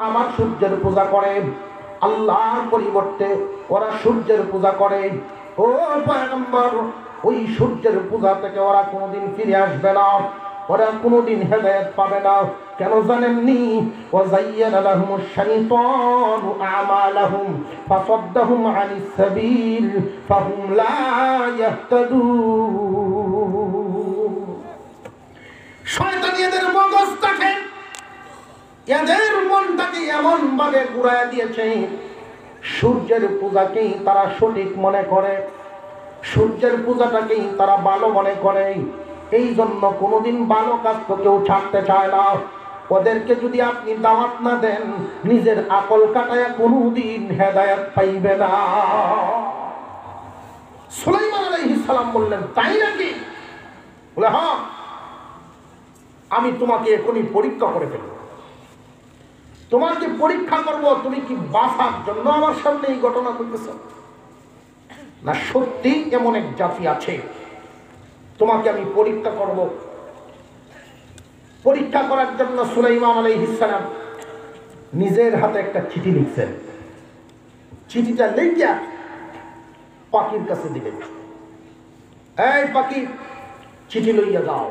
আমার সূর্যের পূজা করে, আল্লাহর পরিবর্তে ওরা সূর্যের পূজা করে। ও পয়গম্বর, ওই সূর্যের পূজা থেকে ওরা কোনোদিন ফিরে আসবে না, ওরা কোনোদিন হেদায়েত পাবে না। কেন জানেননি? ওয়াযায়্যানা লাহুমুশ শাইতানু আমালাহুম ফাসাদ্দাহুম আনিস সাবিল ফাহুম লা ইয়াহতাদুন। শয়তান এদের মগজটাকে, এদের মনটাকে এমন ভাবে ঘুরায় দিয়েছে, সূর্যের পূজাকেই তারা সঠিক মনে করে, সূর্যের পূজাটাকেই তারা ভালো মনে করে। এই জন্য কোনোদিন ভালো কাজ তো কেউ ছাড়তে চায় না। ওদেরকে যদি আপনি দাওয়াত না দেন, নিজের আকল কাটায় কোনোদিন হেদায়েত পাইবে না। সুলাইমান আলাইহিস সালাম বললেন, তাই নাকি? বলে, হ্যাঁ, আমি তোমাকে এখনই পরীক্ষা করে ফেলব, তোমাকে পরীক্ষা করব, তুমি কি বাঁচার জন্য আমার সামনে এই ঘটনা ঘটেছ না সত্যি এমন এক জাতি আছে, তোমাকে আমি পরীক্ষা করব। পরীক্ষা করার জন্য সুলাইমান আলাইহিস সালাম নিজের হাতে একটা চিঠি লিখছেন। চিঠিটা লিখিয়া পাখির কাছে দিলেন, এই পাখি, চিঠি লইয়া যাও,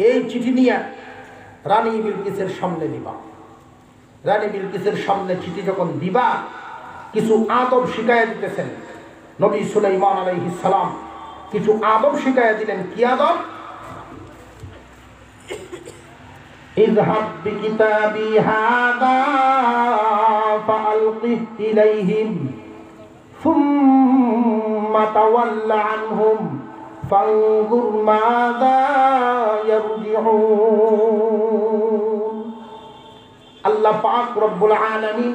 এই চিঠি নিয়ে রানী বিলকিসের সামনে দিবা। রানী বিলকিসের সামনে চিঠি যখন দিবা, কিছু আদব শিখাইয়া দিতেছেন নবী সুলাইমান আলাইহিস সালাম। কিছু আদব শিখাইয়া দিলেন। কি আদব? ইযহাব বিকিতাবি হাযা ফাআলকিহ ইলাইহিম সুম্মা তাওয়াল্লা আনহুম ফানজুর মাযা ইয়ারজিউন। আল্লাহ পাক রব্বুল আলামিন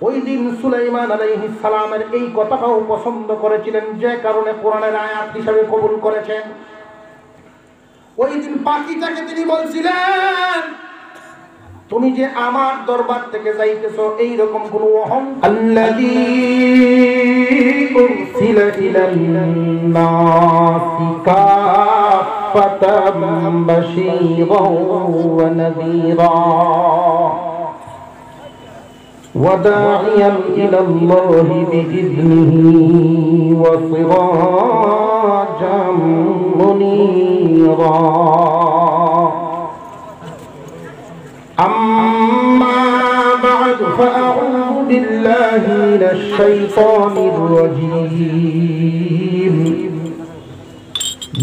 ওই দিন সুলাইমান আলাইহিস সালামের এই কথাটাও পছন্দ করেছিলেন, যে কারণে কোরআনের আয়াত হিসেবে কবুল করেছেন। ওই দিন পাখিটাকে তিনি বলছিলেন, তুমি যে আমার দরবার থেকে যাইতেছো এই রকম কোন অহংকার, আল্লাযী উরসিলা ইলান নাসি কাফাতাম বাশীরাও ওয়া নাযীরা وداعيا إلى الله بإذنه وسراجا منيرا أما بعد فأعوذ بالله من الشيطان الرجيم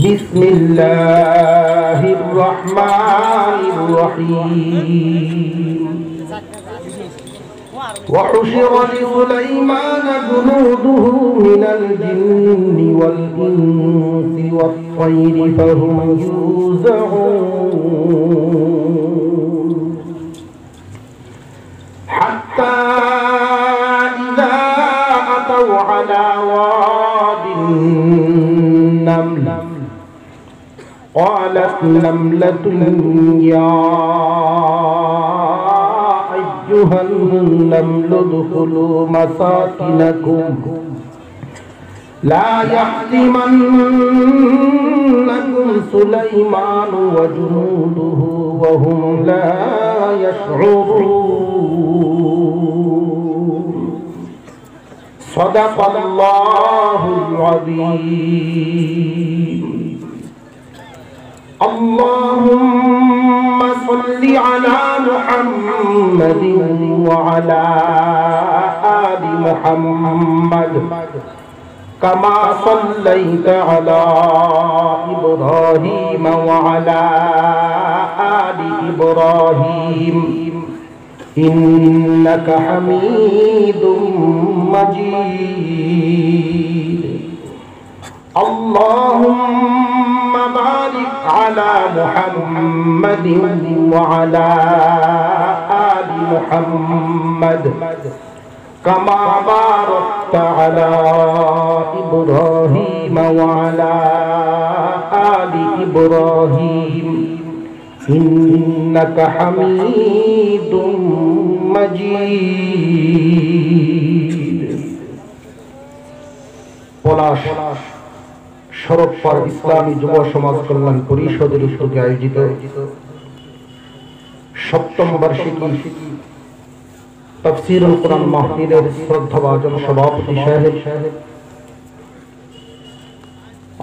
بسم الله الرحمن الرحيم وحشر لسليمان جنوده من الجن والإنس والطير فهم يوزعون حتى إذا أتوا على واد النمل قالت نملة يا أيها النمل ادخلوا مساكنكم لا يحطمنكم سليمان وجنوده وهم لا يشعرون صدق الله العظيم اللهم صل على محمد وعلى آل محمد كما صليت على إبراهيم وعلى آل إبراهيم إنك حميد مجيد اللهم بارك على محمد وعلى آل محمد كما باركت على إبراهيم وعلى آل إبراهيم إنك حميد مجيد পলাশ শরৎপাড় ইসলামী যুব সমাজ কল্যাণ পরিষদের উদ্যোগে আয়োজিত সপ্তম বার্ষিকী তাফসীরুল কুরআন মাহফিলের শ্রদ্ধাভাজন সভাপতি সাহেব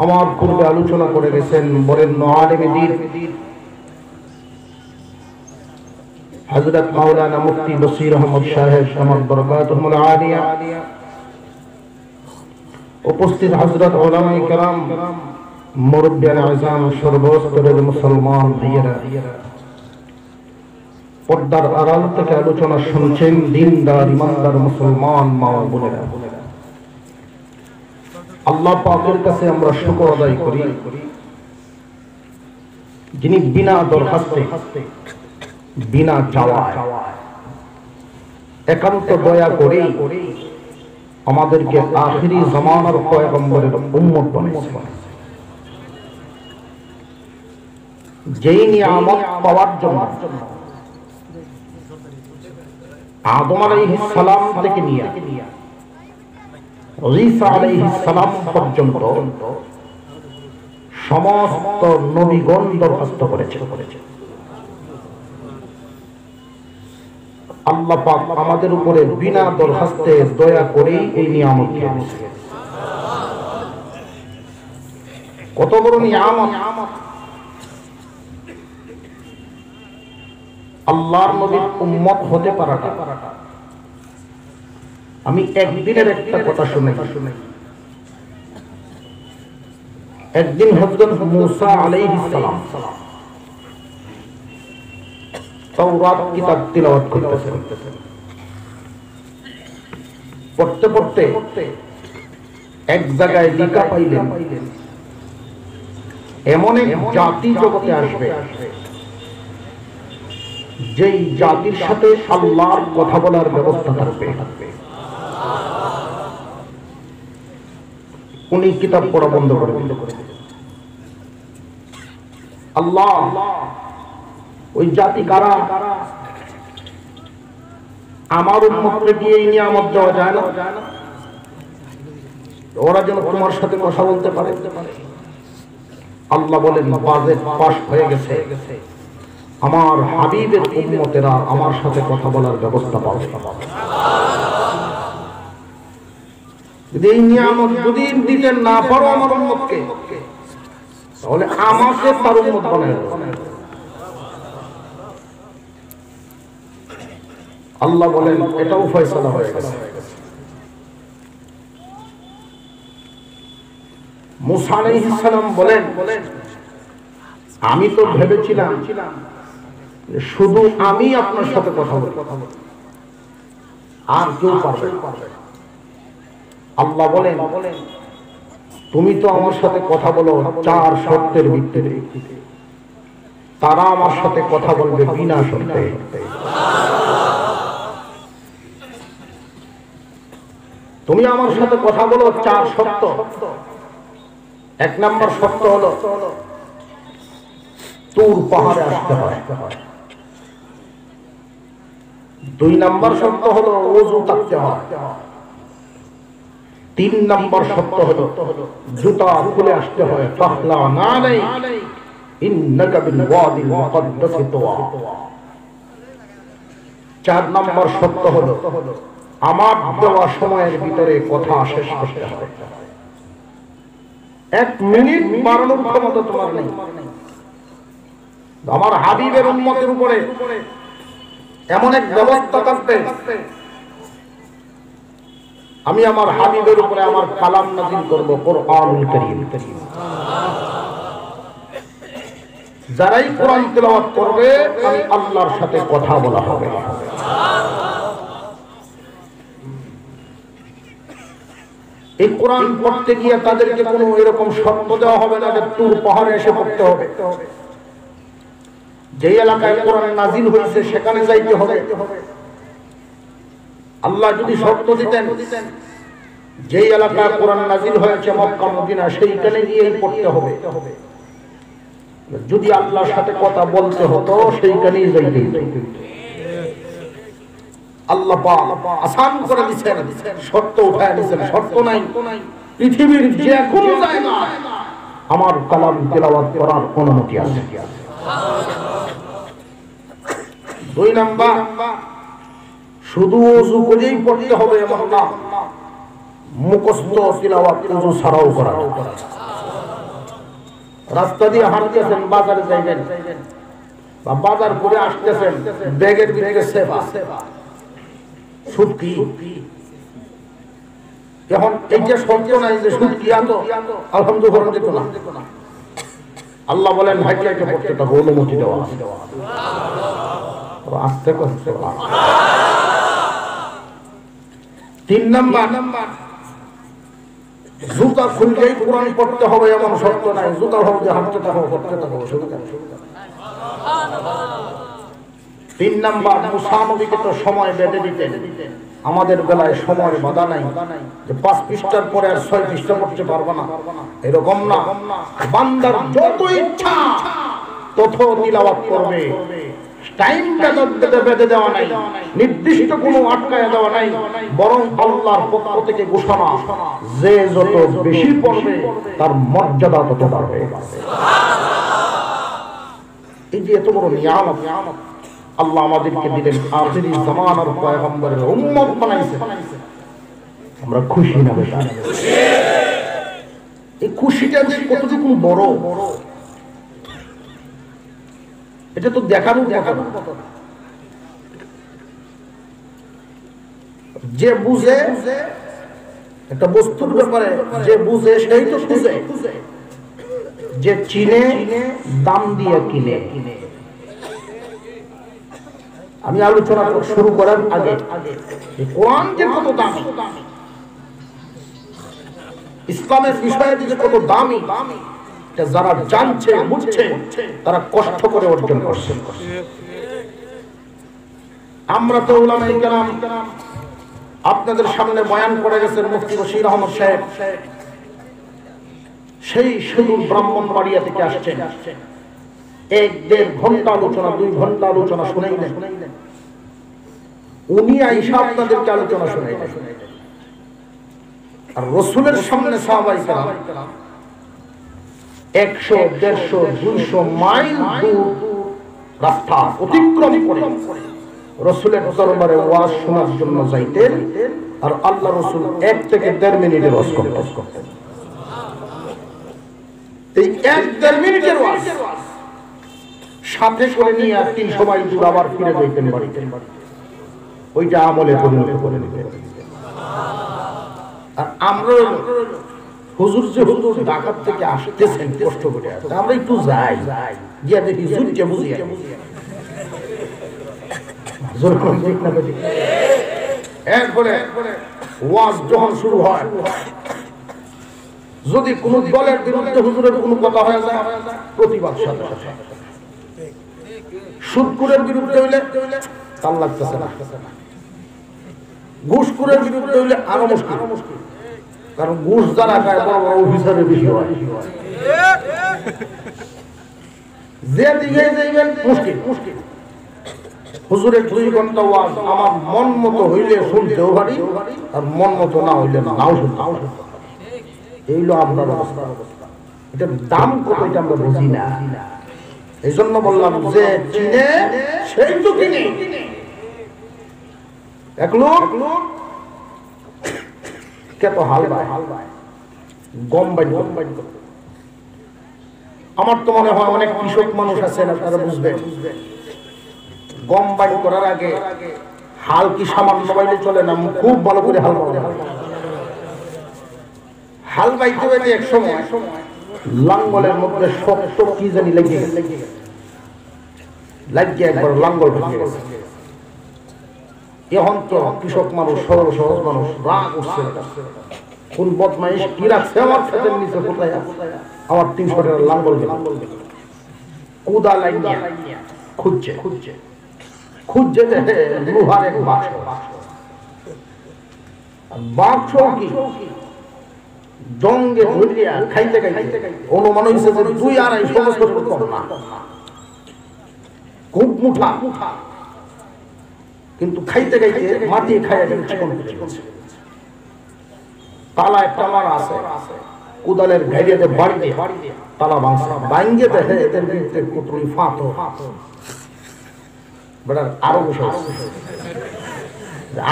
আমার পূর্বে আলোচনা করে গেছেন বরেণ্য আলেম দ্বীন হযরত মাওলানা মুফতি বশির আহমদ সাহেব সামাদ বরকাতুহুল আলিয়া, উপস্থিত হযরত উলামায়ে কেরাম, মুরব্বিয়ানে আযম, সর্বস্তরের মুসলমান ভাইয়েরা, পর্দার আড়াল থেকে আলোচনা শুনছেন দিনদার ইমানদার মুসলমান মা ও বোনেরা, আল্লাহ পাকের কাছে আমরা শুকর আদায় করি যিনি বিনা দরখাস্তে বিনা চাওয়ায় একান্ত দয়া করে আমাদেরকে আখিরি জামানার পয়গম্বরের উম্মত বানিয়েছেন। যেই নিয়ামত পাওয়ার জন্য আদম আলাইহিস সালাম থেকে নিয়ে ঈসা আলাইহিস সালাম পর্যন্ত সমস্ত নবীগণ দরখাস্ত করেছেন। আল্লাহ পাক আমাদের উপরে বিনা দরখাস্তে দয়া করে এই নিয়ামত দিয়েছেন। কত বড় নিয়ামত! আল্লাহর নবীর উম্মত হতে পারাটা। আমি একদিনের একটা কথা শুনে একদিন হযরত মূসা আলাইহিস সালাম তাওরাত কিতাব তিলাওয়াত করতেছেন। পড়তে পড়তে এক জায়গায় লেখা পাইলেন এমন এক জাতি জগতে আসবে যেই জাতির সাথে আল্লাহর কথা বলার ব্যবস্থা থাকবে। উনি কিতাব পড়া বন্ধ করে দিলেন। আল্লাহ ওই জাতি কারা? আমার উম্মতকে দিয়ে এই নিয়ামত দেওয়া যায় না? ওরা যেন তোমার সাথে কথা বলতে পারে। আল্লাহ বলেন বাজেট পাস হয়ে গেছে, আমার হাবিবের উম্মতেরা আমার সাথে কথা বলার ব্যবস্থা পাবে। যদি এই নিয়ামত যদি দিতে না পারো আমার উম্মতকে, তাহলে আমাকে তার উম্মত বানায় দাও। আল্লাহ বলেন এটাও ফয়সালা হয়ে গেছে। মূসা আলাইহিস সালাম বলেন আমি তো ভেবেছিলাম শুধু আমি আপনার সাথে কথা বলবো, আর কেউ পারবে না। আল্লাহ বলেন তুমি তো আমার সাথে কথা বলো চার শর্তের ভিত্তিতে, তারা আমার সাথে কথা বলবে বিনা শর্তে। তুমি আমার সাথে কথা বলো চার শর্ত। এক নম্বর শর্ত হলো তুর পাহাড়ে আসতে হয়। দুই নম্বর শর্ত হলো ওযু থাকতে হয়। তিন নম্বর শর্ত হলো জুতা খুলে আসতে হয়। তাহলা নালাই ইন্নাকা বিল ওয়াদিল মুকদ্দাসি তুওয়া। চার নম্বর শর্ত হলো আমার দেওয়া সময়ের ভিতরে কথা শেষ করতে হবে। এক মিনিট বাড়ানোর ক্ষমতা তোমার নেই। আমার হাবিবের উম্মতের উপরে এমন এক ব্যবস্থা থাকবে, আমি আমার হাবিবের উপরে আমার কালাম নাযিল করব, কোরআনুল কারীম। যারাই কোরআন তেলাওয়াত করবে আমি আল্লাহর সাথে কথা বলা হবে। এই কোরআন পড়তে গিয়ে তাদেরকে কোনো এরকম শর্ত দেওয়া হবে না যে তুর পাহাড়ে এসে পড়তে হবে, যে এলাকায় কোরআন নাজিল হয়েছে সেখানে যাইতে হবে। আল্লাহ যদি শর্ত দিতেন যে এলাকায় কোরআন নাজিল হয়েছে মক্কা মদিনা সেইখানে গিয়েই পড়তে হবে, যদি আল্লাহর সাথে কথা বলতে হতো সেইখানেই যাইতে হতো। আল্লাহ পাক আসান করে দিয়েছেন, শর্ত উঠায় দিয়েছেন। শর্ত নাই, পৃথিবীর যে কোনো জায়গায় আমার কালাম তেলাওয়াত করার অনুমতি আছে। দুই নাম্বার শুধু ওযু করেই পড়তে হবে এমন না, মুখস্থ তিলাওয়াত ওযু ছাড়াও করা। রাস্তা দিয়ে হাঁটতেছেন, বাজারে যাইবেন বা বাজার করে আসতেছেন, ব্যাগের ভিতরে সেবা সুটকি। এখন এই যে শর্ত নাই যে সুটকি আতো আলহামদুলিল্লাহ যেত না। আল্লাহ বলেন হাইটলাইটে পড়তে তাকে অনুমতি দেওয়া আছে। আস্তে করতে 3 নাম্বার, জুতা খুললেই কোরআন পড়তে হবে এমন শর্ত নাই। জুতা হোক যে হাঁটতে থাকো, করতে থাকো, অসুবিধা নেই। 3 নাম্বার, মুসা নবীকে তো সময় বেঁধে দিতেন, আমাদের বেলায় সময় বাধা নাই যে 5 পৃষ্ঠার পরে আর 6 পৃষ্ঠা পড়তে পারবো না, এরকম না। বান্দার যত ইচ্ছা তত তিলাওয়াত করবে, টাইম বেঁধে দেওয়া নাই, নির্দিষ্ট কোনো আটকায় দেওয়া নাই, বরং আল্লাহর পক্ষ থেকে ঘোষণা যে যত বেশি পড়বে তার মর্যাদা তত বাড়বে। এই যে এত বড় নিয়ামত আল্লাহ আমাদেরকে দিলেন, আখিরি জামানার পয়গম্বরের উম্মত বানাইছে, আমরা খুশি না বেটা? এই খুশিটা যে কতটুকু বড় এটা তো দেখানোর কথা না। যে বুঝে একটা বস্তুর ব্যাপারে, যে বুঝে সেই তো বুঝে, যে চিনে দাম দিয়ে কিনে। আমি আলোচনা শুরু করার আগে কোরআন যে কত দামি, ইসলামের বিষয়ে যে কত দামি, যারা জানছে বুঝছে তারা কষ্ট করে অর্জন করছে। আমরা তো উলামায়ে কেরাম আপনাদের সামনে বয়ান করে গেছেন মুফতি বশির আহমদ সাহেব, সেই সুদূর ব্রাহ্মণবাড়িয়া থেকে আসছেন, 1-1.5 ঘন্টা আলোচনা, 2 ঘন্টা আলোচনা শুনাইলেন। উনি আইসা আপনাদেরকে আলোচনা শুনাইলেন। আর রাসূলের সামনে সাহাবায়ে কেরাম 100, 150, 200 মাইল দূর রাস্তা অতিক্রম করে রাসূলের দরবারে ওয়াজ শোনার জন্য যাইতেন। আর আল্লাহ রাসূল 1 থেকে 1.5 মিনিটের ওয়াজ করতেন। এই 1-1.5 মিনিটের ওয়াজ সাথে করে নিয়ে 300 মাইল দূর আবার ফিরে যাইতেন বাড়িতে। ওইটা আমলে পরিণত করে নিতেন। আর আমরা হুজুর যে হুজুর ঢাকা থেকে আসতেছেন কষ্ট করে, আমরা একটু যাই, গিয়া দেখি হুজুরকে বুঝিয়ে এরপরে ওয়াজ যখন শুরু হয়, যদি কোন দলের বিরুদ্ধে হুজুরের কোনো কথা হয়ে যায়, প্রতিবাদ সাথে সাথে। সুদখোরের বিরুদ্ধে হইলে তাল লাগতেছে না, ঘুষখোরের বিরুদ্ধে হইলে আরো মুশকিল, কারণ ঘুষ যারা খায় বড় বড় অফিসারের বেশি হয়। যে দিকে যাইবেন মুশকিল। হুজুরের 2 ঘন্টা ওয়াজ আমার মন মতো হইলে শুনতেও পারি, আর মন মতো না হইলে নাও শুনতে। এই হলো আপনার অবস্থা। এটার দাম কত এটা আমরা বুঝি না। এই জন্য বললাম যে চিনে সেই তো কিনে। এক লোক কত হাল বায়, গম বাইন। আমার তো মনে হয় অনেক কৃষক মানুষ আছেন, আপনারা বুঝবেন গম বাইন করার আগে হাল কি সামান্য বাইলে চলে না, খুব ভালো করে হাল বাইতে হয়। হাল বাইতে বাইতে এক সময় লাঙ্গলের মধ্যে শক্ত কি জানি লাগিয়ে একবার লাঙ্গল ভেঙে গেছে। এখন তো কৃষক মানুষ, সরল সহজ মানুষ, রাগ উঠছে, কোন বদমাইশ কি রাখছে আমার ক্ষেতের নিচে, কোথায় আমার 300 টাকার লাঙ্গল গেল। কুদা লাগিয়ে খুঁজছে লোহার এক বাক্স কি জঙ্গে ধরিয়া খাইতে অনুমান হয়েছে যে 2-2.5 বছর কম না, খুব মুঠা, কিন্তু খাইতে মাটি খাইয়া চিকন। তালা একটা আমার আছে, কোদালের ঘাইরিয়াতে বাড়ি দিয়ে তালা ভাঙিয়ে দেখে এদের ভিতরে কুতুরি ফাঁতো বেটার আরো বসে।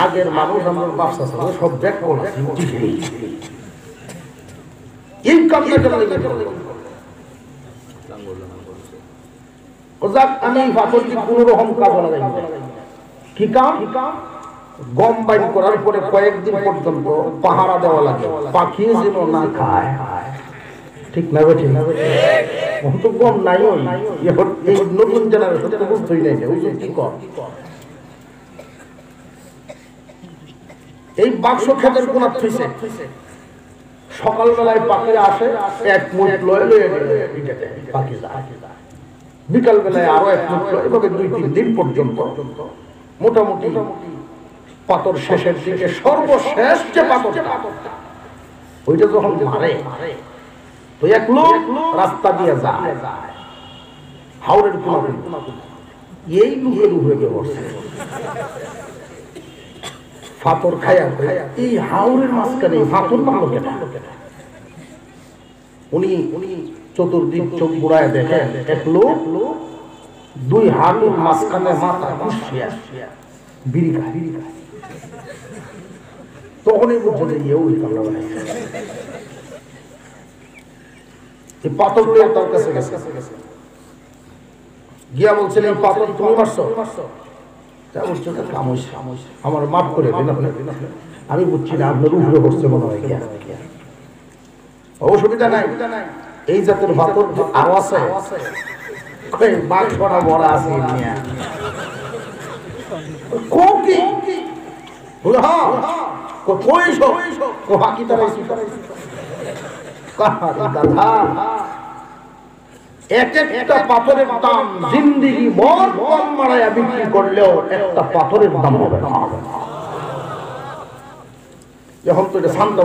আগের মানুষ আমরা ব্যবসা সব ব্যাক করছি এই কামটা আমি পাথরটি কোন রকম কাজ লাগাই কি কাম গম বাইন করার পরে কয়েকদিন পর্যন্ত পাহারা দেওয়া লাগে পাখি যেন না খায় ঠিক না ঠিক না তো গম নাই এই নতুন জেনারেশন বুঝতেই নাই কি কর এই বাক্স খেতের কোন সকালবেলায় পাখিরা আসে এক মুঠ লয়ে পাখি যায় বিকাল বেলায় আরো এক মুঠ লয় এভাবে 2-3 দিন পর্যন্ত মোটামুটি পাথর শেষের দিকে সর্বশেষ যে পাথরটা ওইটা যখন মারে তো এক লোক রাস্তা দিয়ে যায় হাওড়ের কোন এই লোকের উপরে বসে পাথর খায়া এই হাওড়ের মাঝখানে পাথর মারল কেন উনি চতুর্দিক চোখ ঘুরায় দেখেন এক লোক 2 হাঁটুর মাঝখানে মাথা ঘুষিয়া বিড়ি খায় তখনই বুঝছে যে ওই কামড়া বানাইছে এই পাথর লইয়া তার কাছে গেছে গিয়া বলছেন এই পাথর তুমি মারছো আমার মাফ করে দিন আমি বুঝছি না আপনার উপরে বসছে মনে হয় অসুবিধা নাই এই জাতের পাথর আরো আছে বাক্সটা বড় আছে এক একটা পাথরের দাম জিন্দিগি মর কম মারাইয়া বিক্রি করলেও একটা পাথরের দাম হবে না যখন তো এটা শান্ত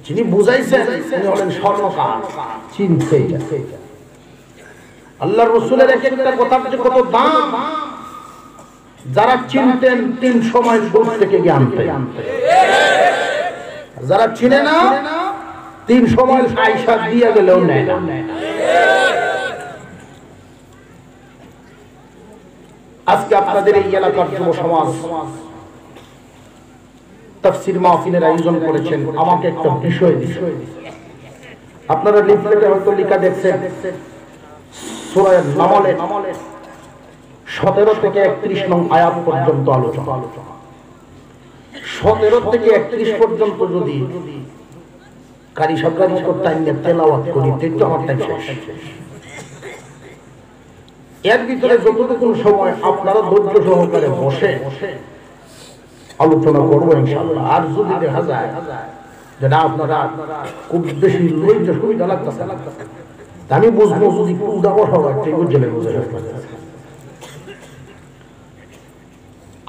যিনি বুঝাইছেন তিনি হলেন স্বর্ণকার চিনতে আল্লাহর রাসূলের এক একটা কথার যে কত দাম যারা চিনতেন 300 মাইল দূর থেকে জ্ঞান পেতেন যারা চিনে না 300 মাইল আয়সা দিয়ে গেলেও নেয় না আজকে আপনাদের এই এলাকার যুব সমাজ তাফসীর মাহফিলের আয়োজন করেছেন আমাকে একটা বিষয় দিয়েছে আপনারা লিফলেটে হয়তো লেখা দেখছেন সূরা নামলের 17 থেকে 31 নং আয়াত পর্যন্ত আলোচনা 17 থেকে 31 পর্যন্ত যদি কারি সরকারি টাইম নিয়ে তেলাওয়াত করি তো আমার টাইম শেষ এর ভিতরে যতটুকু সময় আপনারা ধৈর্য সহকারে বসে আলোচনা করবো ইনশাআল্লাহ আর যদি দেখা যায় যে না আপনারা খুব বেশি ধৈর্য সুবিধা লাগতেছে আমি বুঝবো যদি পূজা বসা হয় ঠিক জেনে বুঝে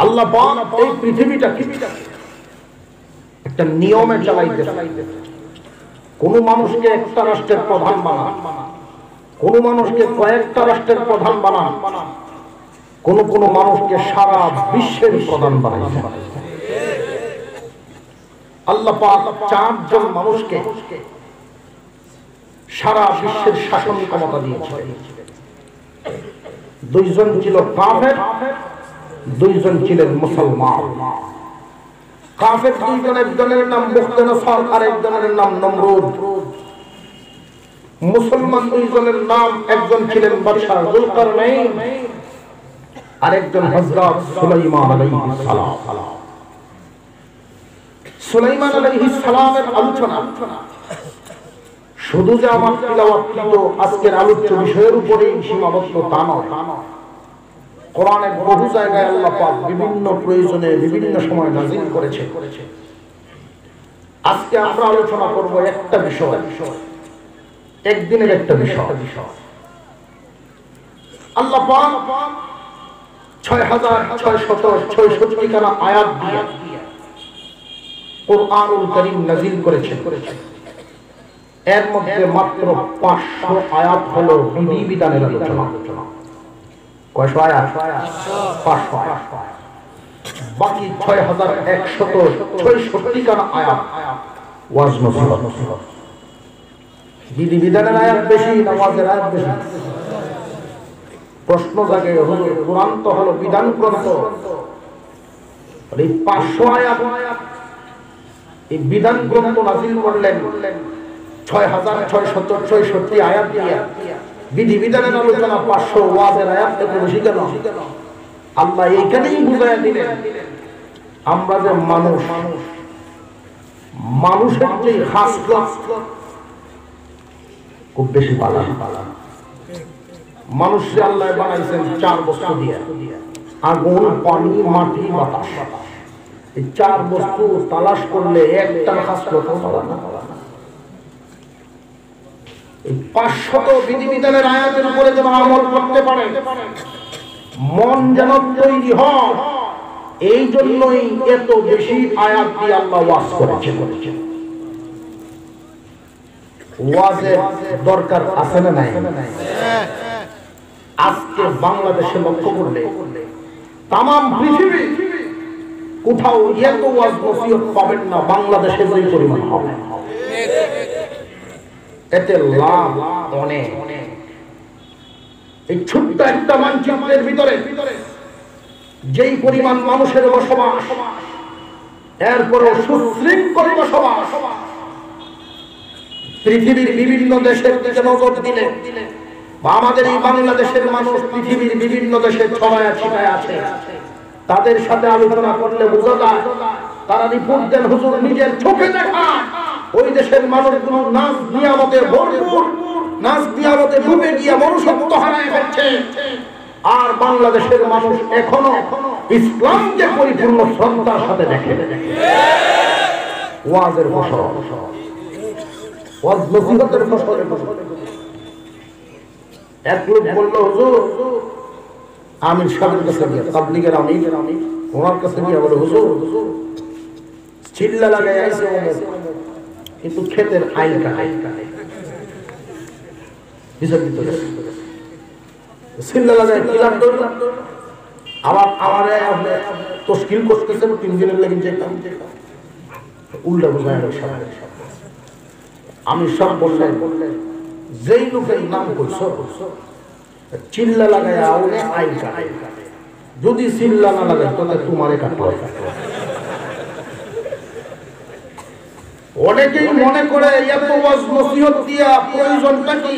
আল্লাহ পাক এই পৃথিবীটা একটা নিয়মে চালাইতেছে কোন মানুষকে একটা রাষ্ট্রের প্রধান বানান কোন মানুষকে কয়েকটা রাষ্ট্রের প্রধান বানান কোন মানুষকে সারা বিশ্বের প্রধান বানাইছে আল্লাহ পাক 4 জন মানুষকে সারা বিশ্বের শাসন ক্ষমতা দিয়েছিলেন 2 জন ছিল কাফের 2 জন ছিলেন মুসলমান কাফের 2 জনের একজনের নাম বুখতানসর আর একজনের নাম নমরুদ মুসলমান 2 জনের নাম একজন ছিলেন বাদশা যুলকারনাইন আর একজন হযরত সুলাইমান আলাইহিস সালাম সুলাইমান আলাইহিস সালামের আলোচনা শুধু যে আমার তিলাওয়াত আজকের আলোচ্য বিষয়ের উপরেই সীমাবদ্ধ তা নয় কোরআনের বহু জায়গায় আল্লাহ পাক বিভিন্ন প্রয়োজনে বিভিন্ন সময় নাযিল করেছে আজকে আমরা আলোচনা করব একটা বিষয় একদিনের একটা বিষয় আল্লাহ পাক 6666 খানা আয়াত দিয়ে কোরআনুল কারীম নাযিল করেছেন এর মধ্যে মাত্র 500 আয়াত হলো বিধি বিধানের আলোচনা কয়শো আয়াত 500 আয়াত বাকি 6166 খানা আয়াত ওয়াজ নসিহত বিধি বিধানের আয়াত বেশি নামাজের আয়াত বেশি প্রশ্ন জাগে, হুজুর কোরআন তো হলো বিধান গ্রন্থ, এই 500 আয়াত এই বিধান গ্রন্থ নাযিল করলেন 6666 আয়াত দিয়ে, বিধিবিধানের আলোচনা 500, ওয়াজের আয়াত এত বেশি কেন? আল্লাহ এইখানেই বুঝাইয়া দিলেন আমরা যে মানুষের যে খাসলত খুব বেশি পালান। মানুষকে আল্লাহ বানাইছেন 4 বস্তু দিয়ে, আগুন, পানি, মাটি, বাতাস। এই 4 বস্তু তালাশ করলে একটা খাসলত পাওয়া না। এই 500 বিধিবিধানের আয়াতের উপরে যেন আমল করতে পারে, মন যেন তৈরি হয়, এই জন্যই এত বেশি আয়াত দিয়ে আল্লাহ ওয়াজ করেছেন। ওয়াজের দরকার আছে না নাই? আজকে বাংলাদেশে লক্ষ্য করলে তাম পৃথিবী কোথাও এত ওয়াজ নসিহত পাবেন না বাংলাদেশে যে পরিমাণ হবে। এতে লাভ অনেক। এই ছোট্ট একটা মানচিত্রের ভিতরে যেই পরিমাণ মানুষের বসবাস, এরপরে সুশৃঙ্খল বসবাস, পৃথিবীর বিভিন্ন দেশের দিকে নজর দিলে আমাদের এই বাংলাদেশের মানুষ পৃথিবীর বিভিন্ন দেশে ছড়ায় ছিটায় আছে। তাদের সাথে আলোচনা করলে বোঝা যায়, তারা রিপোর্ট দেন হুজুর নিজের চোখে দেখা ওই দেশের মানুষগুলো নাচ নিয়ামতে ভরপুর, নাচ নিয়ামতে ডুবে গিয়ে মনুষ্যত্ব হারায় ফেলছে। আর বাংলাদেশের মানুষ এখনো ইসলামকে পরিপূর্ণ শ্রদ্ধার সাথে দেখে। ওয়াজের ফসল, ওয়াজ নসিহতের ফসল। এক লোক বলল হুজুর, আমির সাহেবের কাছে গিয়ে, তাবলীগের আমির, ওনার কাছে গিয়ে বলে হুজুর চিল্লা লাগাই আইছে কিন্তু ক্ষেতের আইন কাটে, বিচার দিতে চিল্লা লাগাই কিলাম ধরলাম। আবার আমারে তশকিল করতেছেন 3 দিনের লাগি যেতাম, উল্টা বুঝায় আমি সব বললেন যেই লোকের নাম কইছ চিল্লা লাগায় আউনে আইন কাটে, যদি চিল্লা না লাগায় তাহলে তোমারে কাটতে হয়। অনেকেই মনে করে এত ওয়াজ নসিহত দিয়া প্রয়োজনটা কি?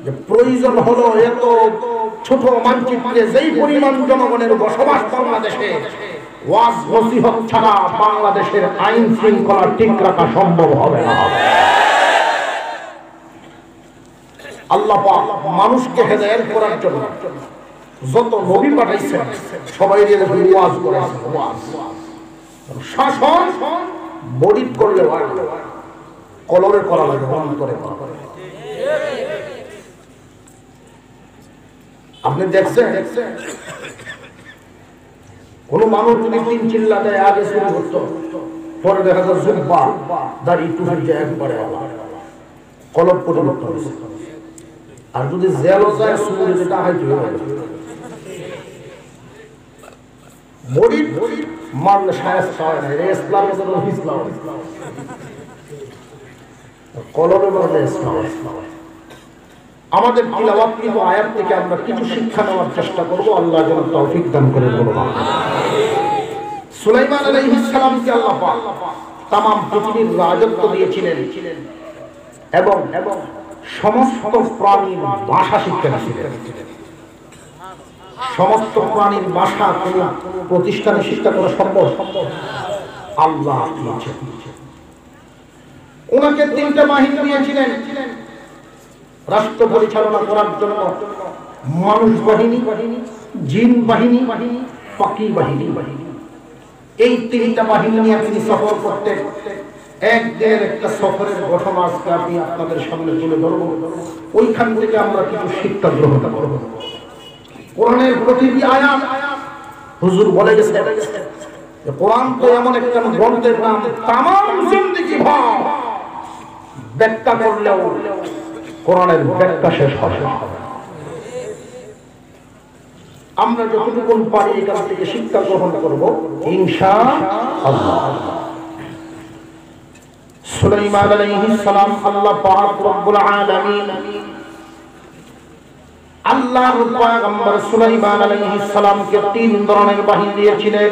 যে প্রয়োজন হলো এত ছোট মানচিত্রে যেই পরিমাণ জনগণের বসবাস বাংলাদেশে, ওয়াজ নসিহত ছাড়া বাংলাদেশের আইন শৃঙ্খলা ঠিক রাখা সম্ভব হবে না। আল্লাহ পাক মানুষকে হেদায়েত করার জন্য যত নবী পাঠাইছেন সবাই এর ওয়াজ করেছেন। ওয়াজ শাসন বডিট করলে হয়, কলরে করা লাগে, অন্তরে করা। আপনি দেখছেন কোন মানুষ যদি 3 চিল্লা দেয় আগে শুরু করতো, পরে দেখা যায় জুব্বা দাড়ি টুপি যায় একবারে কলব পরিবর্তন হয়েছে। আর যদি জেল যায় শুরু যেটা হাইতে বডি মারলে সায়াস খাওয়ায় না, ইসলাম ইসলাম কলবে মারলে ইসলাম। আমাদের তিলাওয়াত কিন্তু আয়াত থেকে আমরা কিছু শিক্ষা নেওয়ার চেষ্টা করব, আল্লাহ যেন তৌফিক দান করে বলুন আমিন। সুলাইমান আলাইহিস সালামকে আল্লাহ পাক तमाम পৃথিবীর রাজত্ব দিয়েছিলেন এবং সমস্ত প্রাণীর ভাষা শিক্ষা দিয়েছিলেন। সমস্ত প্রাণীর ভাষা কোন প্রতিষ্ঠানে শিক্ষা করা সম্ভব? আল্লাহ দিয়েছেন। ওনাকে 3টা বাহিনী দিয়েছিলেন রাষ্ট্র পরিচালনা করার জন্য, মানুষ বাহিনী, জিন বাহিনী, পাখি বাহিনী। এই 3টা বাহিনী নিয়ে তিনি সফর করতেন। একদিনের একটা সফরের ঘটনা আজকে আমি আপনাদের সামনে তুলে ধরবো, ওইখান থেকে আমরা কিছু শিক্ষা গ্রহণ করব। কোরআনের প্রতিটি আয়াত হুজুর বলে গেছে যে কোরআন তো এমন একটা গ্রন্থের নাম, তামাম জিন্দেগি ভর ব্যাখ্যা করলেও কোরআনের ব্যাখ্যা শেষ হবে না। আমরা যতটুকু পারি এখান থেকে শিক্ষা গ্রহণ করব ইনশাআল্লাহ। সুলাইমান আলাইহিস সালাম আল্লাহ পাক রব্বুল আলামিন আল্লাহর পয়গম্বর সুলাইমান আলাইহিস সালামকে তিন ধরনের বাহিনী দিয়েছিলেন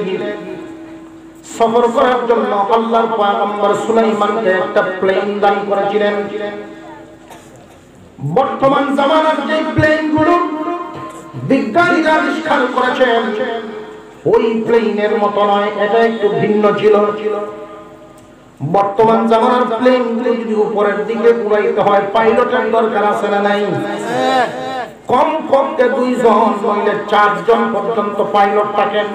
সফর করার জন্য। আল্লাহর পয়গম্বর সুলাইমানকে একটা প্লেন দান করেছিলেন। বর্তমান জামানার যে প্লেনগুলো বিজ্ঞানীরা আবিষ্কার করেছেন ওই প্লেনের মতো নয়, এটা একটু ভিন্ন ছিল। বর্তমান জামানার প্লেনগুলো যদি উপরের দিকে উড়াইতে হয় পাইলটের দরকার আছে না নাই? কম কমতে 2 জন নইলে 4 জন পর্যন্ত পাইলট থাকেন।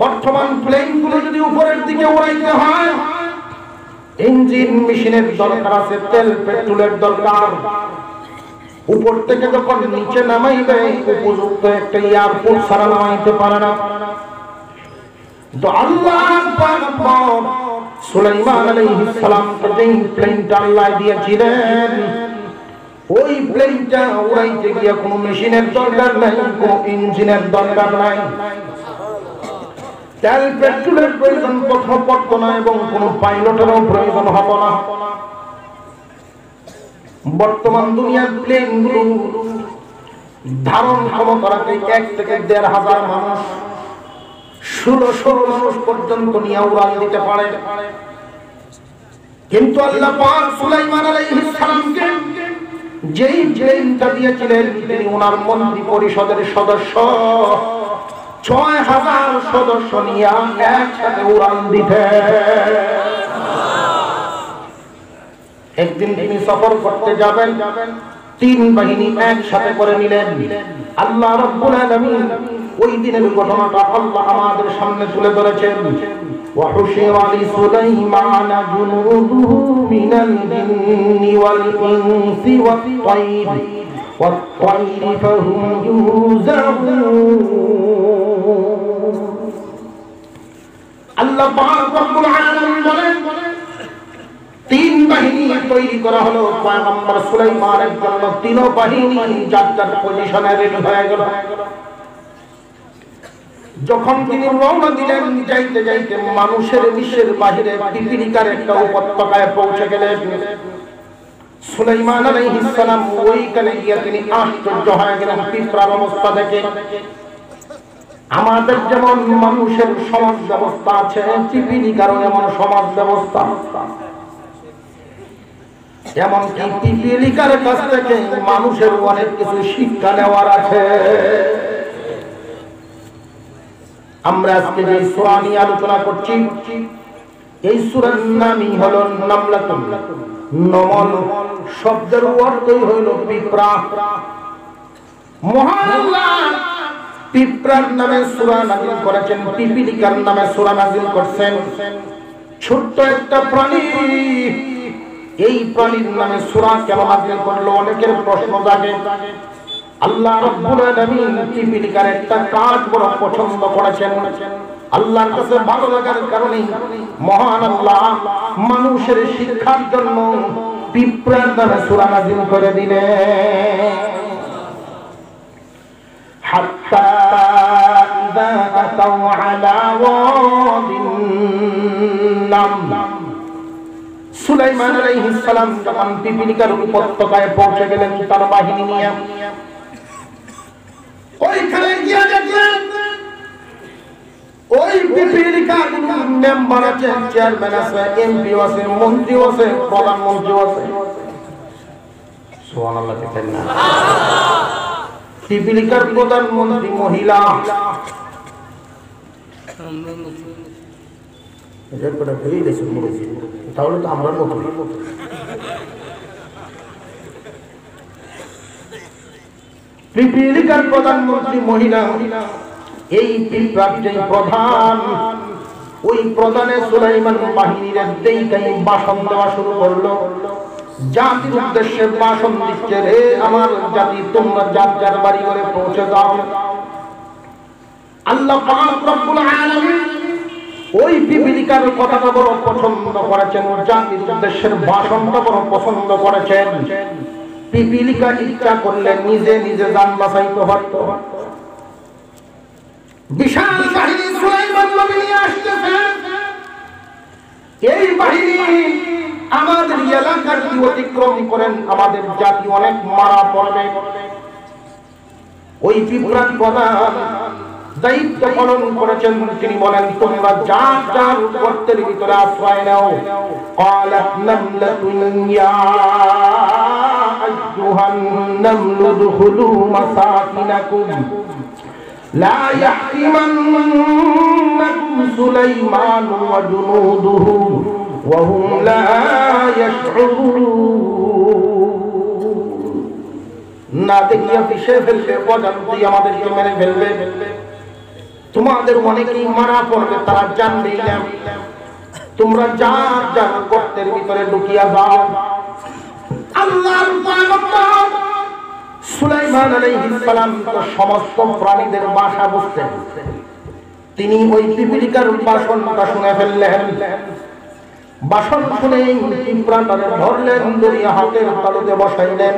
বর্তমান প্লেনগুলো যদি উপরের দিকে উড়াইতে হয় ইঞ্জিন মেশিনের দরকার আছে, তেল পেট্রোলের দরকার। উপর থেকে যখন নিচে নামাইবে উপযুক্ত একটা এয়ারপোর্ট ছাড়া নামাইতে পারে না। তো আল্লাহর পয়গম্বর সুলাইমান আলাইহিস সালামকে যেই প্লেনটা আল্লাহ দিয়েছিলেন ওই প্লেনটা উড়াইতে গিয়ে কোনো মেশিনের দরকার নাই, কোনো ইঞ্জিনের দরকার নাই, তেল পেট্রোলের প্রয়োজন কোথাও পড়তো না এবং কোনো পাইলটেরও প্রয়োজন হতো না। বর্তমান দুনিয়ার প্লেনগুলো ধারণ ক্ষমতা রাখে 1 থেকে 1,500 মানুষ, 1600 মানুষ পর্যন্ত নিয়ে উড়ান দিতে পারে। কিন্তু আল্লাহ পাক সুলাইমান আলাইহিস সালামকে যেই প্লেনটা দিয়েছিলেন তিনি ওনার মন্ত্রী পরিষদের সদস্য 6000 সদস্য নিয়ে একসাথে উড়ান দিতেন। একদিন তিনি সফর করতে যাবেন, 3 বাহিনী একসাথে করে নিলেন। আল্লাহ রাব্বুল আলামিন ওই দিনের ঘটনাটা আল্লাহ আমাদের সামনে তুলে ধরেছেন। وحشر لسليمان جنوده من الجن والإنس والطير فهم يوزعون। আল্লাহ পাক রব্বুল আলামিন বলেন 3 বাহিনী তৈরি করা হলো পয়গম্বর সুলাইমানের জন্য। 3 বাহিনী যার যার পজিশনে রেডি হয়ে গেল। যখন তিনি রওনা দিলেন যাইতে যাইতে মানুষের বিশ্বের বাহিরে পিপিলিকার একটা উপত্যকায় পৌঁছে গেলেন। সুলাইমান আলাইহিস সালাম ওইখানে গিয়ে তিনি আশ্চর্য হয়ে গেলেন পিঁপড়ার অবস্থা দেখে। আমাদের যেমন মানুষের সমাজ ব্যবস্থা আছে পিপিলিকারও এমন সমাজ ব্যবস্থা। এমনকি পিপিলিকার কাছ থেকে মানুষের অনেক কিছু শিক্ষা নেওয়ার আছে। আমরা আজকে যে সূরা নিয়ে আলোচনা করছি এই সূরার নামই হলো নামলাতুন। নমল শব্দের অর্থই হইল পিঁপড়া। মহান আল্লাহ পিঁপড়ার নামে সূরা নাযিল করেছেন, পিপিলিকার নামে সূরা নাযিল করেছেন। ছোট্ট একটা প্রাণী, এই প্রাণীর নামে সূরা কেন নাযিল করলো অনেকের প্রশ্ন জাগে। আল্লাহ রাব্বুল আলামিন পিপিলিকার একটা কাজ বড় পছন্দ করেছেন। আল্লাহর কাছে ভালো লাগার কারণে মহান আল্লাহ মানুষের শিক্ষার জন্য পিঁপড়ার নামে সূরা নাযিল করে দিলেন। হাত্তা ইযা আতাউ আলা ওয়াদিন নাম। সুলাইমান আলাইহিস সালাম যখন পিপিলিকার উপত্যকায় পৌঁছে গেলেন তার বাহিনী নিয়ে, ওইখানে গিয়ে দেখলেন ওই পিপিলিকাগুলোর মেম্বার আছে, চেয়ারম্যান আছে, এমপি আছে, মন্ত্রী আছে, প্রধানমন্ত্রী আছে। সুবহানাল্লাহ দেখেন না, পিপিলিকার প্রধানমন্ত্রী মহিলা। তাহলে তো আমরা পিপিলিকার প্রধানমন্ত্রী মহিলা। এই পিঁপড়ার যে প্রধান, ওই প্রধানে সুলাইমান বাহিনীর দেইকাই ভাষণ দেওয়া শুরু করলো। জাতির উদ্দেশ্যে ভাষণ দিচ্ছে, রে আমার জাতি তোমরা যার যার বাড়ি ঘরে পৌঁছে যাও। আল্লাহ পাক রব্বুল আলামিন ওই পিপিলিকার কথাটা বড় পছন্দ করেছেন, জাতির উদ্দেশ্যের ভাষণটা বড় পছন্দ করেছেন। পিপিলিকা ইচ্ছা করলে নিজে নিজে জান বাঁচাইতে পারত। বিশাল বাহিনী সুলাইমান নবী নিয়ে আসতেছেন। এই বাহিনী আমাদের এলাকা যদি অতিক্রম করেন আমাদের জাতি অনেক মারা পড়বে। ওই পিঁপড়ার প্রধান দায়িত্ব পালন করেছেন, তিনি বলেন তোমরা যার যার গর্তের ভিতরে আশ্রয় নাও। ক্বালাত নামলাতুন ইয়া আইয়ুহান নামলু দুখুলু মাসাকিনাকুম লা ইয়াহতিমান্নাকুম সুলাইমান ওয়া জুনুদুহু ওয়া হুম লা ইয়াশউরুন। না দেখিয়া পিষে ফেলবে, অজান্তেই আমাদেরকে মেরে ফেলবে। তোমাদের অনেকেই মারা পড়বে, তারা জানবেই না। তোমরা যার যার গর্তের ভিতরে ঢুকিয়া যাও। আল্লাহর পয়গম্বর সুলাইমান আলাইহিস সালাম তো সমস্ত প্রাণীদের ভাষা বুঝতেন। তিনি ওই পিপীলিকার ভাষণটা শুনে ফেললেন। ভাষণ শুনে পিঁপড়াটাকে ধরলেন, ধরিয়া হাতের তালুতে বসাইলেন।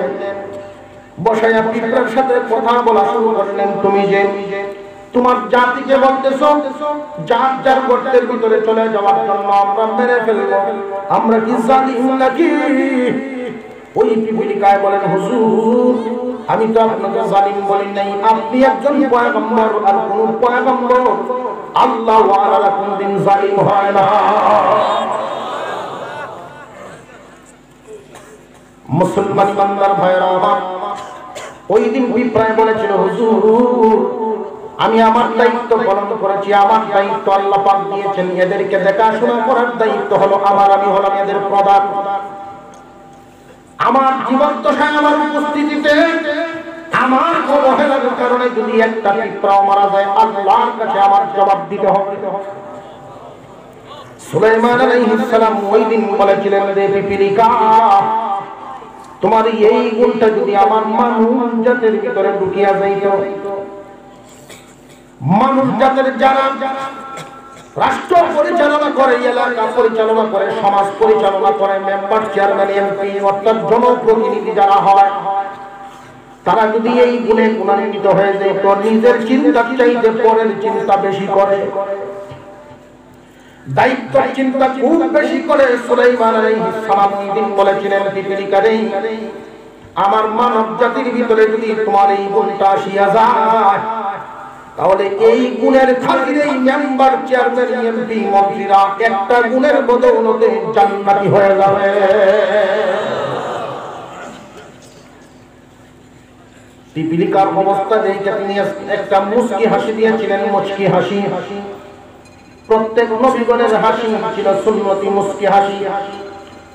বসাইয়া পিঁপড়ার সাথে কথা বলা শুরু করলেন। তুমি যে তোমার জাতিকে বলতেছো যার যার গর্তের ভিতরে চলে যাওয়ার জন্য আমরা মেরে ফেলবো, আমরা কি জালিম নাকি? ওই পিপীলিকায় বলেন হুজুর আমি তো আপনাকে জালিম বলি নাই, আপনি একজন পয়গম্বর, আর কোন পয়গম্বর আল্লাহ ওয়ালা কোনদিন জালিম হয় না। মুসলমান বান্দার ভাইরা আমার, ওই দিন পিঁপড়ায় বলেছিল হুজুর আমি আমার দায়িত্ব পালন করেছি, আমার দায়িত্ব আল্লাহ পাক দিয়েছেন, এদেরকে দেখাশোনা করার দায়িত্ব হলো আমার, আমি হলাম এদের প্রধান। আমার জীবন দশায় আমার উপস্থিতিতে আমার অবহেলার কারণে যদি একটা পিঁপড়াও মারা যায় আল্লাহর কাছে আমার জবাব দিতে হবে। সুলাইমান আলাইহিস সালাম ওই দিন বলেছিলেন রে পিপীলিকা, তোমার এই গুণটা যদি আমার মানুষ জাতির ভিতরে ঢুকিয়া যাইত, মানুষ জাতির যারা রাষ্ট্র পরিচালনা করে, এলাকা পরিচালনা করে, সমাজ পরিচালনা করে, মেম্বার চেয়ারম্যান এমপি অর্থাৎ জনপ্রতিনিধি যারা হয়, তারা যদি এই গুণে গুণান্বিত হয়ে যায় তো নিজের চিন্তা চাইতে পরের চিন্তা বেশি করে, দায়িত্ব চিন্তা খুব বেশি করে। সুলাইমান আলাইহিস সালাম দিন বলেছিলেন পিপীলিকারে, আমার মানব জাতির ভিতরে যদি তোমার এই গুণটা আসিয়া যায় তাহলে এই গুণের খাতিরে মেম্বার চেয়ারম্যান এমপি মন্ত্রীরা একটা গুণের বদৌলতে জান্নাতি হয়ে যাবে। পিপীলিকার অবস্থা দেখে তিনি একটা মুচকি হাসি দিয়েছিলেন, মুচকি হাসি। প্রত্যেক নবীগণের হাসি ছিল সুন্নতি মুচকি হাসি।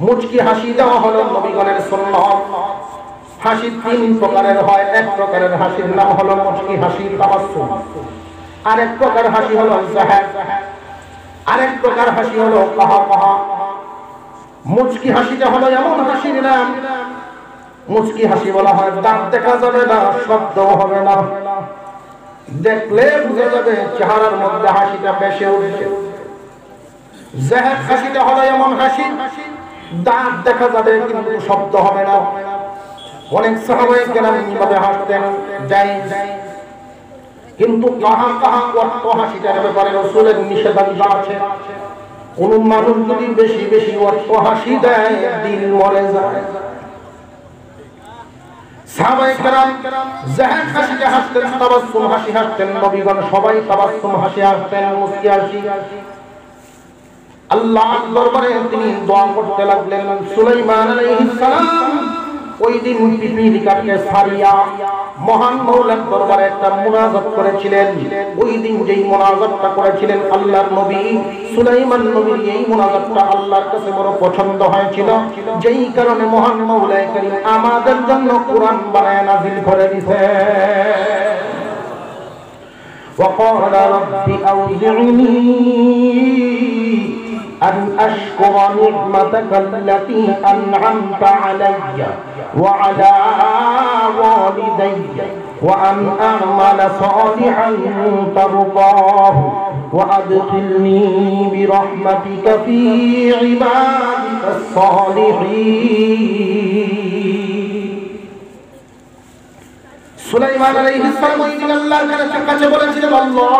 মুচকি হাসি দেওয়া হলো নবীগণের সুন্নাত। হাসি তিন প্রকারের হয়। এক প্রকারের হাসির নাম হলো মুচকি হাসি, তাবাসসুম। আরেক প্রকার হাসি হলো যাহাক। আরেক প্রকার হাসি হলো কাহকাহা। মুচকি হাসিটা হলো এমন হাসির নাম, মুচকি হাসি বলা হয় দাঁত দেখা যাবে না, শব্দও হবে না, দেখলে বুঝা যাবে চেহারার মধ্যে হাসিটা বেশি উঠছে। যাহাক হাসিটা হলো এমন হাসি দাঁত দেখা যাবে কিন্তু শব্দ হবে না। অনেক সাহাবায়ে কেরাম এইভাবে হাসতেন জায়েজ, কিন্তু কাহকাহা অর্থ হাসিটার ব্যাপারে রাসূলের নিষেধাজ্ঞা আছে। কোন মানুষ যদি বেশি বেশি অর্থ হাসি দেয় দিল মরে যায়। সাহাবায়ে কেরাম যাহাক হাসিতে হাসতেন, তাবাসসুম হাসি হাসতেন। নবীগণ সবাই তাবাসসুম হাসি হাসতেন, মুস্কি হাসি। আল্লাহর দরবারে তিনি দোয়া করতে লাগলেন। সুলাইমান আলাইহিস সালাম ওই দিন পিপীলিকাকে ছাড়িয়া মহান মওলার দরবারে একটা মুনাজাত করেছিলেন। ওই দিন যেই মুনাজাতটা করেছিলেন আল্লাহর নবী সুলাইমান নবীর, এই মুনাজাতটা আল্লাহর কাছে বড় পছন্দ হয়েছিল, যেই কারণে মহান মওলা কারীম আমাদের জন্য কোরআন বানায় নাযিল করে দিয়েছেন। وقال رب أوزعني أن أشكر نعمتك التي أنعمت علي وعلى والدي وأن أعمل صالحا ترضاه وأدخلني برحمتك في عبادك الصالحين. সুলাইমান আলাইহিস সালাম ওই দিন আল্লাহর কাছে বলেছিলেন, আল্লাহ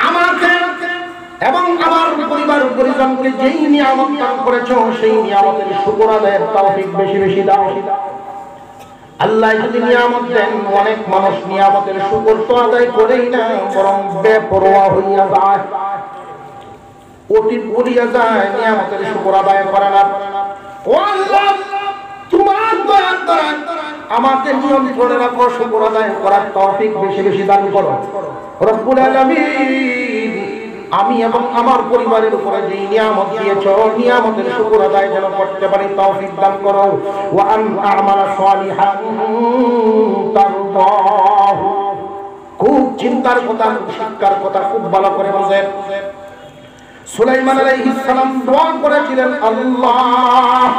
আমাকে এবং আমার পরিবার পরিজনকে যেই নিয়ামত দান করেছো সেই নিয়ামতের শুকর আদায়ের তৌফিক বেশি বেশি দাও। আল্লাহ যদি নিয়ামত দেন, অনেক মানুষ নিয়ামতের শুকর তো আদায় করেই না, বরং বেপরোয়া হইয়া যায়, অতীত ভুলিয়া যায়, নিয়ামতের শুকর আদায় করে না। ও আল্লাহ, তোমার দয়ার দ্বারা আমাকে নিয়ন্ত্রণে রাখো, শুকর আদায় করার তৌফিক বেশি বেশি দান করো। রব্বুল আলামিন, আমি এবং আমার পরিবারের উপরে যে নিয়ামত দিয়েছো, নিয়ামতের শুকর আদায় যেন করতে পারি তৌফিক দান করো। ওয়া আন আমালা সালিহান তারদাহু। খুব চিন্তার কথা, শিক্ষার কথা খুব ভালো করে বোঝেন। সুলাইমান আলাইহিস সালাম দোয়া করেছিলেন, আল্লাহ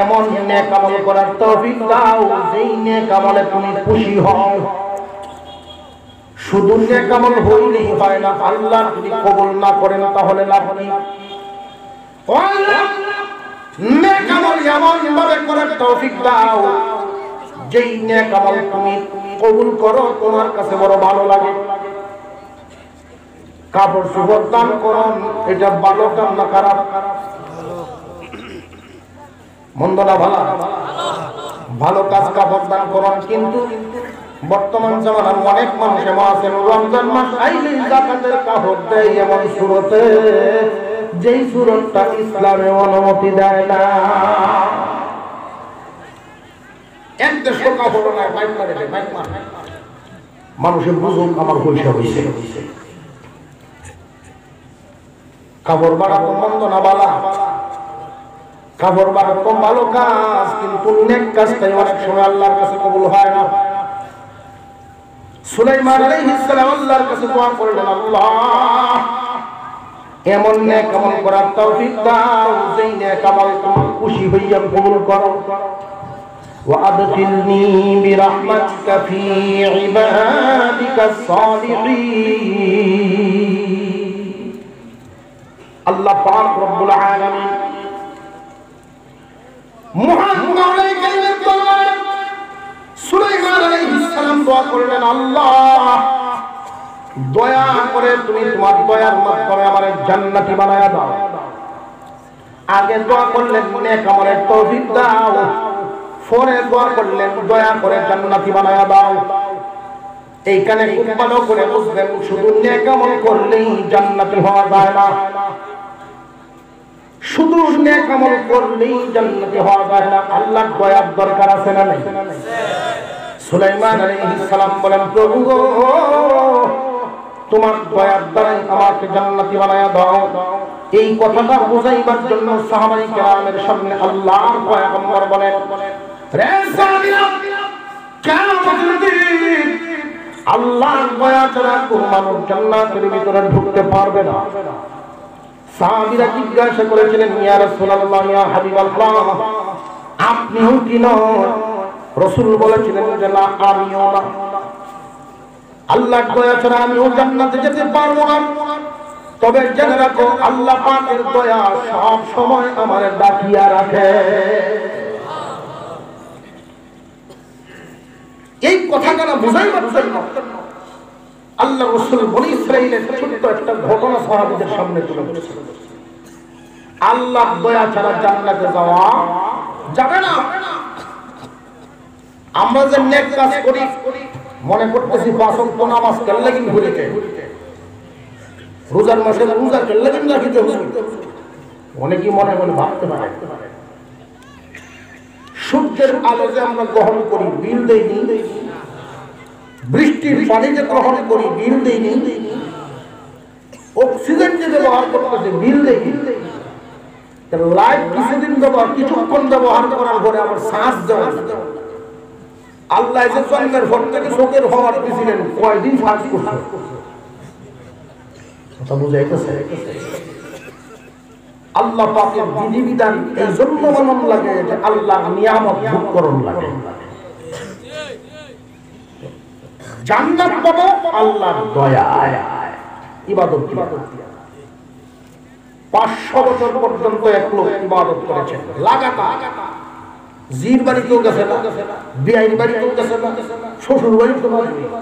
এমন নেক আমল করার তৌফিক দাও যেই নেক আমলে তুমি খুশি হও। শুধু নেক আমল হইলেই হয় না, আল্লাহ যদি কবুল না করেন তাহলে লাভ নেই। নেক আমল এমন ভাবে করার তৌফিক দাও যেই নেক আমল তুমি কবুল করো, তোমার কাছে বড় ভালো লাগে। কাপড় চোপড় দান করুন, এটা ভালো কাম না খারাপ? মন্দ না ভালো? ভালো কাজ, কাপড় দান করুন। কিন্তু বর্তমান জামানার অনেক মানুষ এমন আছেন, রমজান মাস আইলেই যাকাতের কাপড় দেয় এমন সুরতে, যেই সুরতটা ইসলামে অনুমতি দেয় না। এক দেশ কাপড় নাই, বাইক মারে, বাইক মারে। মানুষের বুঝুক আমার পয়সা হয়েছে। কাপড় বাড়া তো মন্দ না বালা, কাপড় বাড়া তো ভালো কাজ, কিন্তু নেক কাজটাই অনেক সময় আল্লাহর কাছে কবুল হয় না। সুলাইমান আলাইহিস সালাম আল্লাহর কাছে দোয়া করলেন, আল্লাহ এমন নেক আমল করার তৌফিক দাও যেই নেক আমল তুমি খুশি হইয়া কবুল করো। ওয়া আদখিলনি বিরাহমাতিকা ফি ইবাদিকাস সালিহিন। আল্লাহ পাক রব্বুল আলামিন মুহাম্মদ আলাইহিস সালাম সুলাইমান আলাইহিস সালাম দোয়া করলেন, আল্লাহ দয়া করে তুমি তোমার দয়ার মাধ্যমে আমারে জান্নাতি বানায়া দাও। আগে দোয়া করলেন নেক আমলের তৌফিক দাও, পরে দোয়া করলেন দয়া করে জান্নাতি বানায়া দাও। এইখানে খুব ভালো করে বুঝবেন, শুধু নেক আমল করলেই জান্নাতি হওয়া যায় না। শুধু নেক আমল করলেই জান্নাতি হওয়া যায় না, আল্লাহর দয়ার দরকার আছে না নাই? সুলাইমান আলাইহিস সালাম বলেন, প্রভু গো, তোমার দয়ার দ্বারাই আমাকে জান্নাতি বানায়া দাও। এই কথাটা বুঝাইবার জন্য সাহাবায়ে কেরামের সামনে আল্লাহর পয়গম্বর বলেন, রে সাহাবীরা, কিয়ামতের দিন আল্লাহর দয়া ছাড়া কোন মানুষ জান্নাতের ভিতরে ঢুকতে পারবে না। সাহাবীরা জিজ্ঞাসা করেছিলেন, ইয়া রাসূলুল্লাহ, ইয়া হাবিবাল্লাহ, আপনিও কি নন? রাসূল বলেছিলেন যে না, আমিও না। আল্লাহর দয়া ছাড়া আমিও জান্নাতে যেতে পারবো না। তবে জেনে রাখো, আল্লাহ পাকের দয়া সব সময় আমারে ডাকিয়া রাখে। এই কথাটা বুঝাইবার জন্য আল্লাহ রাসূল বনি ইসরাইলের ছোট্ট একটা ঘটনা সাহাবীদের সামনে তুলে ধরেছেন। আল্লাহর দয়া ছাড়া জান্নাতে যাওয়া যাবে না। আমরা যে নেক কাজ করি, মনে করতেছি পাঁচ ওয়াক্ত নামাজ কেল্লা কিন ঘুরিতে, রোজার মাসে রোজা কেল্লা কিন রাখিতে হবে, অনেকেই মনে মনে ভাবতে পারে। সূর্যের আলো যে আমরা গ্রহণ করি, বিল দেই নি। বৃষ্টির পানি যে গ্রহণ করি, বিল দেই নি। অক্সিজেন যে ব্যবহার করতেছে, বিল দেই নি। লাইট কিছুক্ষণ ব্যবহার করার পরে আমার শ্বাস দেওয়া, আল্লাহ যে জন্মের পর থেকে চোখের হওয়ার দিয়েছিলেন, কয়দিন শ্বাস করছে? কথা বুঝাইতেছে? আল্লাহ পাকের বিধিবিধান এই জন্য মানন লাগে যে আল্লাহ নিয়ামত ভোগ করণ লাগে। জান্নাত পাবো আল্লাহর দয়ায়, ইবাদত দিয়া। 500 বছর পর্যন্ত এক লোক ইবাদত করেছেন লাগাতার। জির বাড়িতেও গেছে না, বিআইন বাড়িতেও গেছে না, শ্বশুর বাড়িতেও গেছে না।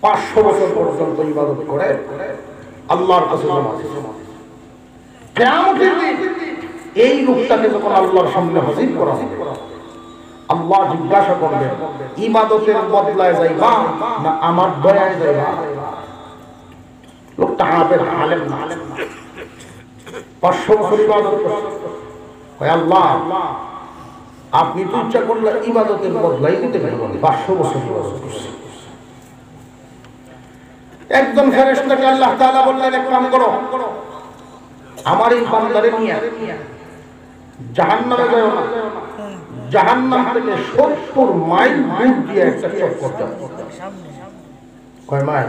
500 বছর পর্যন্ত ইবাদত করে আল্লাহর কাছে জমা দিয়েছে। কিয়ামতের দিন এই লোকটাকে যখন আল্লাহর সামনে হাজির করা হবে, আল্লাহ জিজ্ঞাসা করবেন, ইবাদতের বদলায় যাইবা না আমার দয়ায় যাইবা? লোকটা আবেদ আলেম না, 500 বছর ইবাদত করছে। কয় আল্লাহ, আপনি তো ইচ্ছা করলে ইবাদতের বদলাই দিতে পারবেন, 500 বছর ইবাদত করছে। একজন ফেরেশতাকে আল্লাহ তাআলা বললেন, এক কাম করো, আমার এই বান্দারে নিয়ে জাহান্নামে যাও না, জাহান্নাম থেকে 70 মাইল দূর দিয়ে একটা চক্কর দাও। কয় মাইল?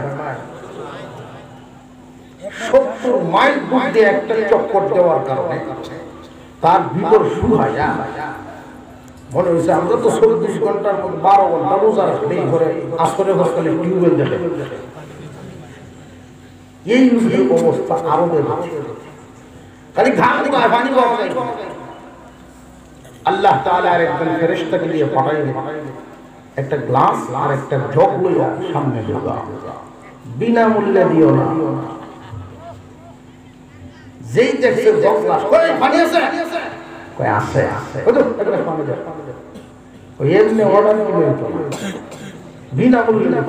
70 মাইল দূর দিয়ে একটা চক্কর দেওয়ার কারণে তার ভিতর শুরু হয় মনে হয়েছে আমরা তো 24 ঘন্টার মধ্যে 12 ঘন্টা রোজা রাখি, এই করে আসরে হসপিটালে টিউবওয়েল দেখে এই অবস্থা আরো খালি ঘাম পায়, পানি পাওয়া যায়। আল্লাহ তাআলা একজন ফেরেশতাকে দিয়ে পাঠাইলেন, একটা গ্লাস আর একটা জগ লইয়া সামনে ঢোকা, বিনামূল্যে দিও না। যেই দেখছে জগ গ্লাস, কই পানি আছে? কই আছে আছে, ওই তো একটা পানি দাও। ওই এমনি অর্ডার করে তো বিনামূল্যে,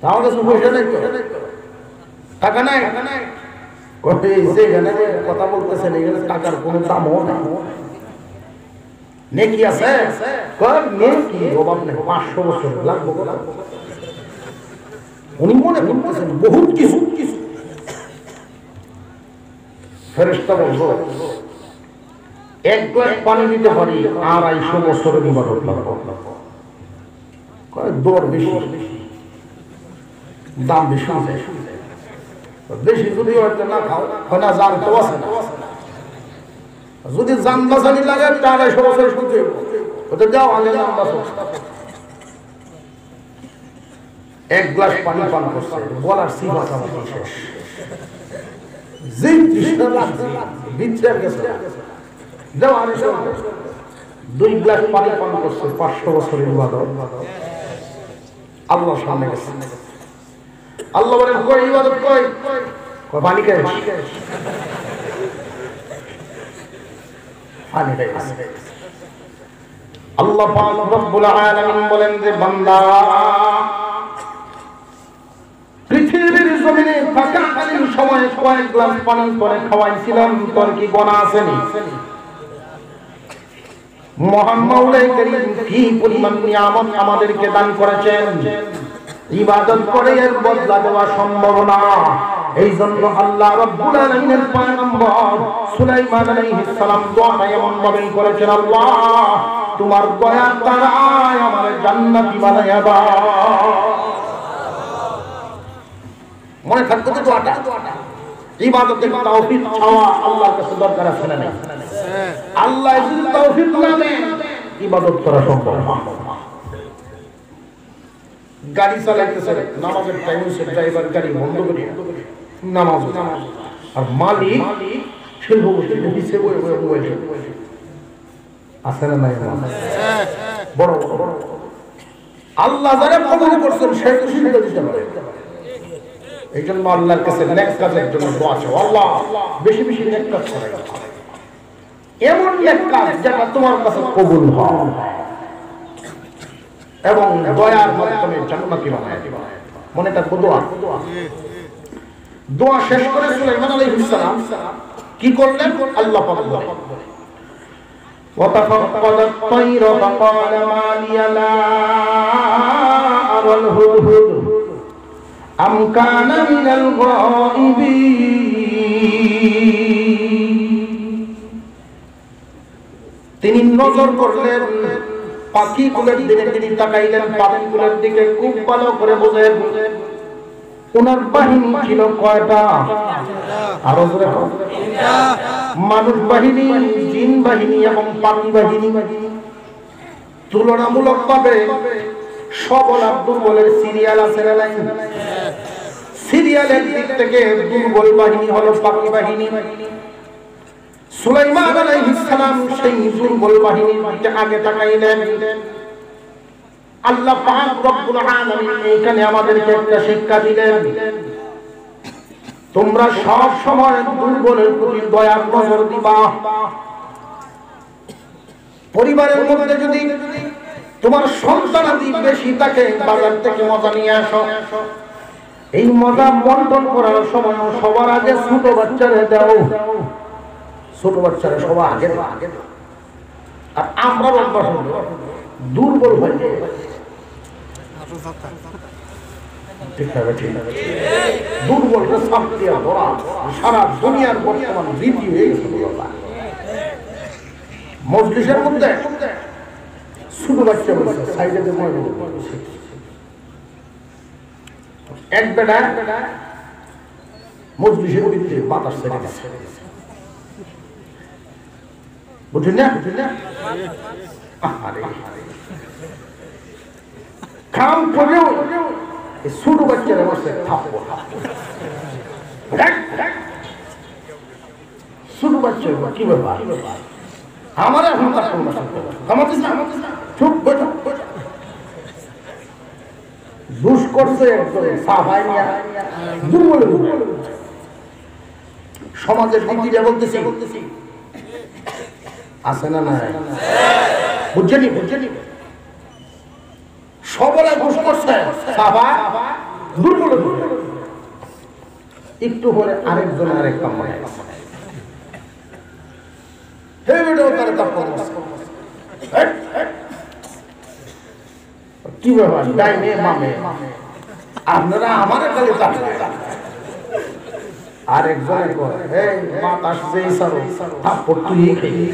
তাও তো পয়সা নাই, টাকা নাই। যেখানে কথা বলতেছেন এখানে টাকার কোনো দামও নাই, নেকি আছে? নেকি অভাব নেই, 500 বছর লাগবে। উনি মনে করতেছেন বহুত কিছু। ফেরেশতা বলল, এক গ্লাস পানি দিতে পারি 250 বছরের ইবাদত লাগবে। দর বেশি, দাম বেশি, বেশি যদি হয়তো না খাও, হয় না জান তো আছে না, যদি জান বাঁচানি লাগে 250 বছর শুনতে ওটা যাও আগে জান বাঁচো। এক গ্লাস পানি পান করছে, বলার সিফাত আমাদের শেষ। যে তৃষ্ণা লাগছে বিচ্ছেদ গেছে, যাও আরে 2 গ্লাস পানি পান করছে, 500 বছরের ইবাদত আল্লাহর সামনে গেছে। আল্লাহ বলেন, কই ইবাদত কই? কই পানি খাই, পানি খাই। আল্লাহ পাক রব্বুল আলামিন বলেন যে বান্দা, পৃথিবীর জমিনে থাকাকালীন সময়ে কয়েক গ্লাস পানি করে খাওয়াইছিলাম, তোর কি গোনা আসেনি? মহান মাওলাই করিম কি পরিমাণ নিয়ামত আমাদেরকে দান করেছেন, ইবাদত করে এর বদলা দেওয়া সম্ভব না। এই জন্য আল্লাহ রাব্বুল আলামিনের পয়গম্বর সুলাইমান আলাইহিস সালাম দোয়া এমন ভাবে করেছেন, আল্লাহ তোমার দয়ার দ্বারায় আমারে জান্নাতি বানায়া দাও। মনে থাকতো তো দোয়াটা, ইবাদতের তাওফিক চাওয়া আল্লাহর কাছে দরকার আছে না? আল্লাহ যদি তাওফিক না দেন ইবাদত করা সম্ভব না। গাড়ি চালাইতেছে, নামাজের টাইম হচ্ছে, ড্রাইভার গাড়ি বন্ধ করে নামাজ, আর মালিক শিল্প দিচ্ছে আছে না নাই? বড় বড় আল্লাহ যারা কবুল করছেন সে তো সুবিধা দিতে পারে। এই জন্য আল্লাহর কাছে নেক কাজের জন্য দোয়া চাও, আল্লাহ বেশি বেশি নেক কাজ করাই, এমন নেক কাজ যেটা তোমার কাছে কবুল হয় এবং দয়ার মাধ্যমে জান্নাতি বানায় দিবা। মনে থাকবো দোয়া। দোয়া শেষ করে সুলাইমান আলাইহিস সালাম কি করলেন? আল্লাহ পাক বলেন, وَتَفَقَّدَ الطَّيْرَ فَقَالَ مَا لِيَ لَا أَرَى الْهُدْهُدَ أَمْ كَانَ مِنَ الْغَائِبِينَ। তিনি নজর করলেন পাখিগুলোর দিকে, তিনি তাকাইলেন পাখিগুলোর দিকে, খুব ভালো করে বুঝেন ওনার বাহিনী ছিল কয়টা? আরো জোরে মানুষ বাহিনী, জিন বাহিনী এবং পাখি বাহিনী তুলনামূলক ভাবে সবল আর দুর্বলের সিরিয়াল আছে না? সিরিয়ালের দিক থেকে দুর্বল বাহিনী হলো পাখি বাহিনী। সুলাইমান আলাইহিস সালাম সেই দুর্বল বাহিনীর দিকে আগে তাকাইলেন, আল্লাহ পাক রব্বুল আলামিন এইখানে আমাদেরকে একটা শিক্ষা দিলেন, তোমরা সব সময় দুর্বলের প্রতি দয়ার নজর দিবা। পরিবারের মধ্যে যদি তোমার সন্তানাদি বেশি থাকে, বাজার থেকে মজা নিয়ে আসো, এই মজা বন্টন করার সময় সবার আগে ছোট বাচ্চারে দাও, ছোট বাচ্চারা সবার আগে দাও। আর আমরা দুর্বল হয়ে যাই, দুর্বল সারা দুনিয়ার বর্তমান রীতি হয়ে গেছে। মজলিসের মধ্যে ছোট বাচ্চা বলছে, সাইডে এক বেটা মজলিসের ভিতরে বাতাস ছেড়ে গেছে, বুঝলেন না? কাম করেও ছোট বাচ্চারা বসে থাপ্পড়, ছোট বাচ্চা কি ব্যাপার, আমার এখন দুষ করছে সমাজের নীতিটা বলতেছি আছে না নাই, বুঝছেন? সবলে ঘুষ করছে, দুর্বল একটু হলে আরেকজন আরেক কাম কি ব্যাপার, ডাইনে বামে আপনারা আমার কালে আরেকজনের বাতাস থাপ্পড় তুই খেয়ে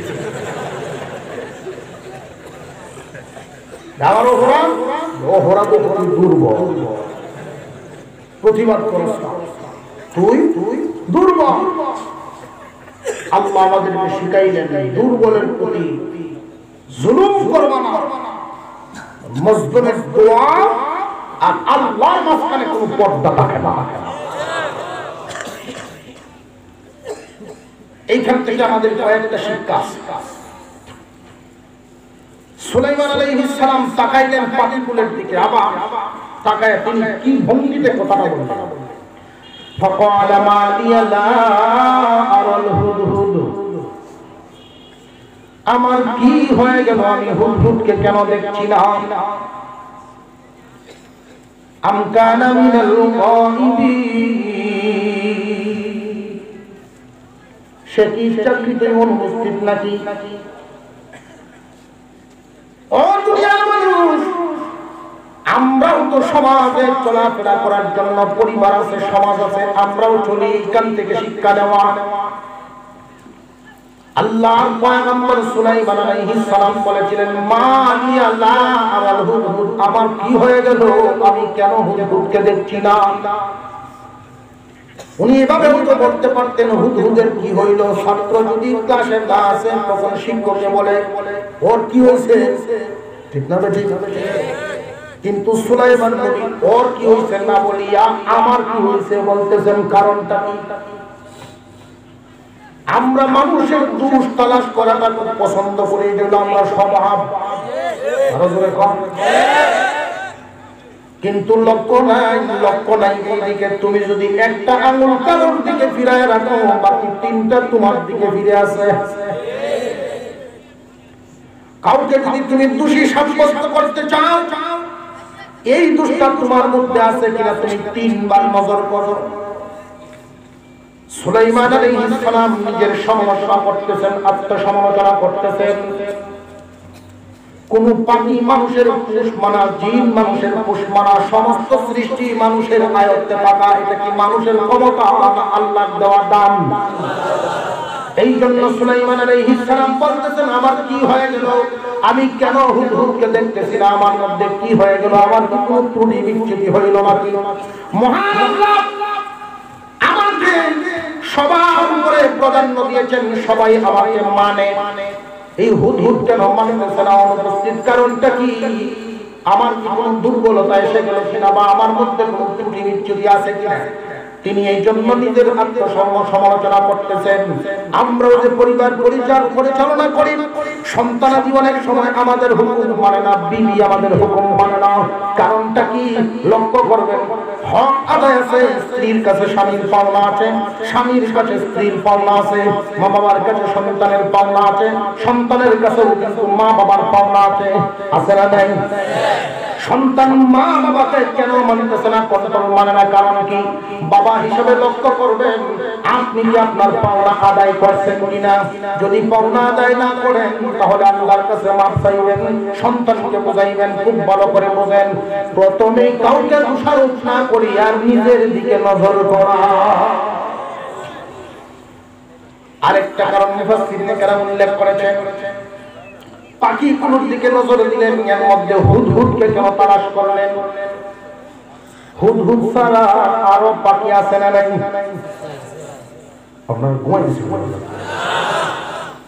দুর্বল, প্রতিবাদ করস না, তুই দুর্বল। আল্লাহ আমাদেরকে শিখাইলেন দুর্বলের প্রতি জুলুম করবা না, মজলুমের দোয়া আর আল্লাহর মাঝখানে কোনো পর্দা থাকে না। এইখান থেকে আমাদের কয়েকটা শিক্ষা। সুলাইমান আলাইহিস সালাম তাকাইলেন পাখিকুলের দিকে, আবার তাকায় তিনি কি ভঙ্গিতে কথাটা বললেন, ফাকালা মা লিয়া লা আরাল হুদহুদ, আমার কি হয়ে গেল, আমি হুদহুদকে কেন দেখছি না? আম কানা মিনাল গায়িবিন, সে কি চাকরিতে অনুপস্থিত নাকি? ও দুনিয়ার মানুষ, আমরাও তো সমাজে চলাফেরা করার জন্য পরিবার আছে, সমাজ আছে, আমরাও চলি, এখান থেকে শিক্ষা নেওয়া। আল্লাহর পয়গম্বর সুলাইমান আলাইহিস সালাম বলেছিলেন, মা লিয়া লা আরাল হুদহুদ, আমার কি হয়ে গেল, আমি কেন হুদহুদকে দেখছি না? উনি এভাবে তো বলতে পারতেন, হুদহুদের কি হইল? ছাত্র যদি ক্লাসে না আসে তখন শিক্ষককে বলে ওর কি হয়েছে, ঠিক না? ঠিক। কিন্তু সুলাইমান নবী ওর কি হয়েছে না বলিয়া আমার কি হয়েছে বলতেছেন, কারণটা কি? আমরা মানুষের দোষ তালাশ করাটা খুব পছন্দ করি, যেগুলো আমরা স্বভাব, কিন্তু লক্ষ্য নাই এইদিকে। তুমি যদি একটা আঙুল কারোর দিকে ফিরায় রাখো, বাকি তিনটা তোমার দিকে ফিরে আসে। কাউকে যদি তুমি দোষী সাব্যস্ত করতে চাও, এই দোষটা তোমার মধ্যে আছে কিনা তুমি তিনবার নজর করো। সুলাইমান আলাইহিস সালাম নিজের সমালোচনা করতেছেন, আত্মসমালোচনা করতেছেন। কোন পাখি মানুষের পোষ মানা, জিন মানুষের পোষ মানা, সমস্ত সৃষ্টি মানুষের আয়ত্তে থাকা, এটা কি মানুষের ক্ষমতা, আল্লাহর দেওয়া দান? এই জন্য সুলাইমান আলাইহিস সালাম বলতেছেন, আমার কি হয়ে গেল, আমি কেন হুদহুদকে দেখতেছি না, আমার মধ্যে কি হয়ে গেল, আমার কোনো ত্রুটি বিচ্যুতি হইল নাকি? মহান আল্লাহ আমাকে সবার উপরে প্রাধান্য দিয়েছেন, সবাই আমাকে মানে। এই হুদহুদ কেন মানতেছে না, অনুপস্থিত কারণটা কি? আমার কি কোনো দুর্বলতা এসে গেল কিনা, বা আমার মধ্যে কোনো ত্রুটি বিচ্যুতি আছে কিনা? তিনি এই জন্য নিজের আত্মসমালোচনা করতেছেন। আমরাও যে পরিবার পরিচালনা করি, সন্তানাদি অনেক সময় আমাদের হুকুম মানে না, বিবি আমাদের হুকুম মানে না। কারণটা কি? লক্ষ্য করবেন, হক আদায় আছে, স্ত্রীর কাছে স্বামীর পাওনা আছে, স্বামীর কাছে স্ত্রীর পাওনা আছে, মা বাবার কাছে সন্তানের পাওনা আছে, সন্তানের কাছেও কিন্তু মা বাবার পাওনা আছে। আছে না নাই? সন্তান মা বাবাকে কেন মানতেছে না, কন্ট্রোল মানে না? কারণ কি? বাবা হিসেবে লক্ষ্য করবেন আপনি কি আপনার পাওনা আদায় করছেন কিনা। যদি পাওনা আদায় না করেন তাহলে আল্লাহর কাছে মাফ চাইবেন, সন্তানকে বোঝাইবেন, খুব ভালো করে বোঝেন। প্রথমেই কাউকে দোষারোপ না করি আর নিজের দিকে নজর করা। আরেকটা কারণ মুফাসসিরিনে কেরাম উল্লেখ করেছেন, পাখি কোন দিকে নজর দিলেন, এর মধ্যে হুদহুদকে কেন তালাশ করলেন? হুদহুদ ছাড়া আরো পাখি আছে না নাই? আপনার ঘুমাইছেন?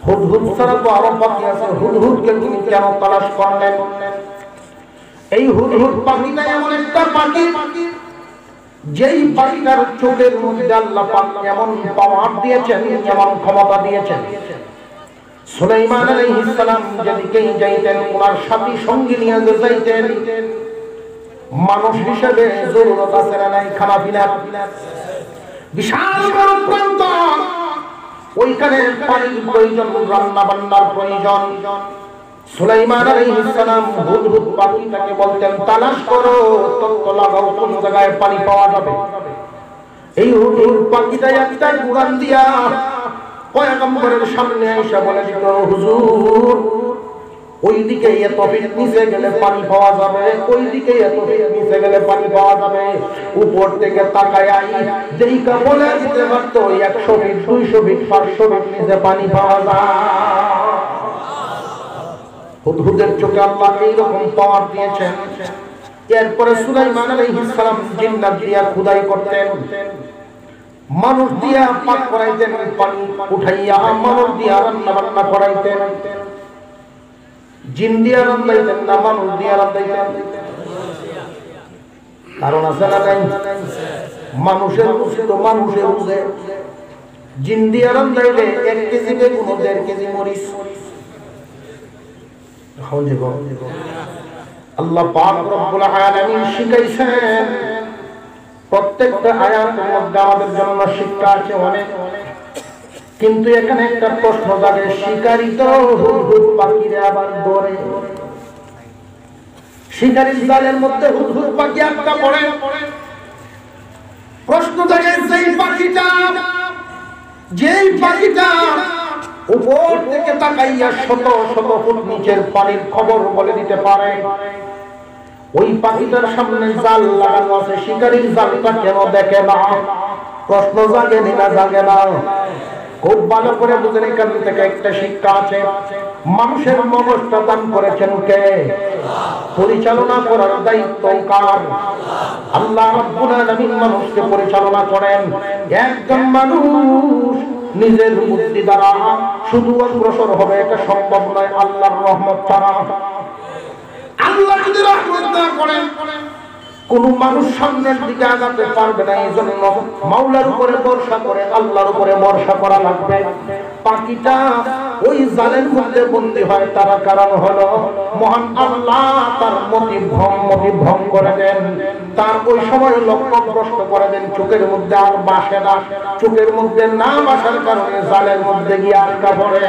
হুদহুদ ছাড়া তো আরো পাখি আছে, হুদহুদকে তিনি কেন তালাশ করলেন? এই হুদহুদ পাখিটা এমন একটা পাখি, যেই পাখিটার চোখের মধ্যে আল্লাহ পাক এমন পাওয়ার দিয়েছেন, এমন ক্ষমতা দিয়েছেন। সুলাইমান আলাইহিস সালাম যেদিকেই যাইতেন ওনার সাথী সঙ্গী নিয়ে যাইতেন। মানুষ হিসেবে জরুরত আছে না নাই? খানা পিনা, বিশাল বড় প্রান্তর, ওইখানে পানির প্রয়োজন, রান্না বান্নার প্রয়োজন। সুলাইমান আলাইহিস সালাম হুদহুদ পাখিটাকে বলতেন, তালাশ করো, তত্ত্ব লাগাও, কোন জায়গায় পানি পাওয়া যাবে। এই হুদহুদ পাখিটা একটা উড়ান দিয়া পয়গম্বরের সামনে এসে বলে দিত, হুজুর ওইদিকে এত ফিট নিচে গেলে পানি পাওয়া যাবে, ওইদিকে এত ফিট নিচে গেলে পানি পাওয়া যাবে। উপর থেকে তাকায় আই যেইটা বলে দিতে পারতো 100 ফিট, 200 ফিট, 500 ফিট নিচে পানি পাওয়া যায়। হুদহুদের চোখে আল্লাহ এইরকম পাওয়ার দিয়েছেন। এরপরে সুলাইমান আলাইহিস সালাম জিন্নাত দিয়া খুদাই করতেন, মানুষ দিয়া পাক করাইতেন, পানি উঠাইয়া মানুষ দিয়া রান্না বান্না করাইতেন। জিন দিয়া রান্নাইতেন না মানুষ দিয়া রান্নাইতেন? কারণ আছে না নাই? মানুষের রুচি তো মানুষের বুঝে। জিন দিয়া রান্নাইলে 1 কেজি বেগুন 1.5 কেজি মরিচ। আল্লাহ পাক রব্বুল আলামিন শিখাইছেন। প্রত্যেকটা আয়াতের মধ্যে আমাদের জন্য শিক্ষা আছে অনেক, কিন্তু এখানে একটা প্রশ্ন জাগে, শিকারী তো হুদহুদ পাখিরে আবার ধরে। শিকারীর জালের মধ্যে হুদহুদ পাখি একটা পড়ে। প্রশ্ন জাগে, যেই পাখিটা উপর থেকে তাকাইয়া শত শত ফুট নিচের পানির খবর বলে দিতে পারে, ওই পাখিটার সামনে জাল লাগানো আছে, শিকারীর জালটা কেন দেখে না? প্রশ্ন জাগে না জাগে না? খুব ভালো করে বুঝেন, এখান থেকে একটা শিক্ষা আছে। মানুষের মগজটা দান করেছেন কে? পরিচালনা করার দায়িত্ব কার? আল্লাহ রাব্বুল আলামিন মানুষকে পরিচালনা করেন। একজন মানুষ নিজের বুদ্ধি দ্বারা শুধু অগ্রসর হবে এটা সম্ভব নয় আল্লাহর রহমত ছাড়া। আল্লাহ যদি রহমত না করেন কোন মানুষ সামনের দিকে আগাতে পারবে না। এই জন্য মাওলার উপরে ভরসা করে আল্লাহর উপরে ভরসা করা লাগবে। পাখিটা ওই জালের মধ্যে বন্দী হয়, তার কারণ হলো মহান আল্লাহ তার মতিভ্রম করে দেন, তার ওই সময় লক্ষ্য ভ্রষ্ট করে দেন, চোখের মধ্যে আর বাসে না। চোখের মধ্যে না বাসার কারণে জালের মধ্যে গিয়ে আটকা পড়ে।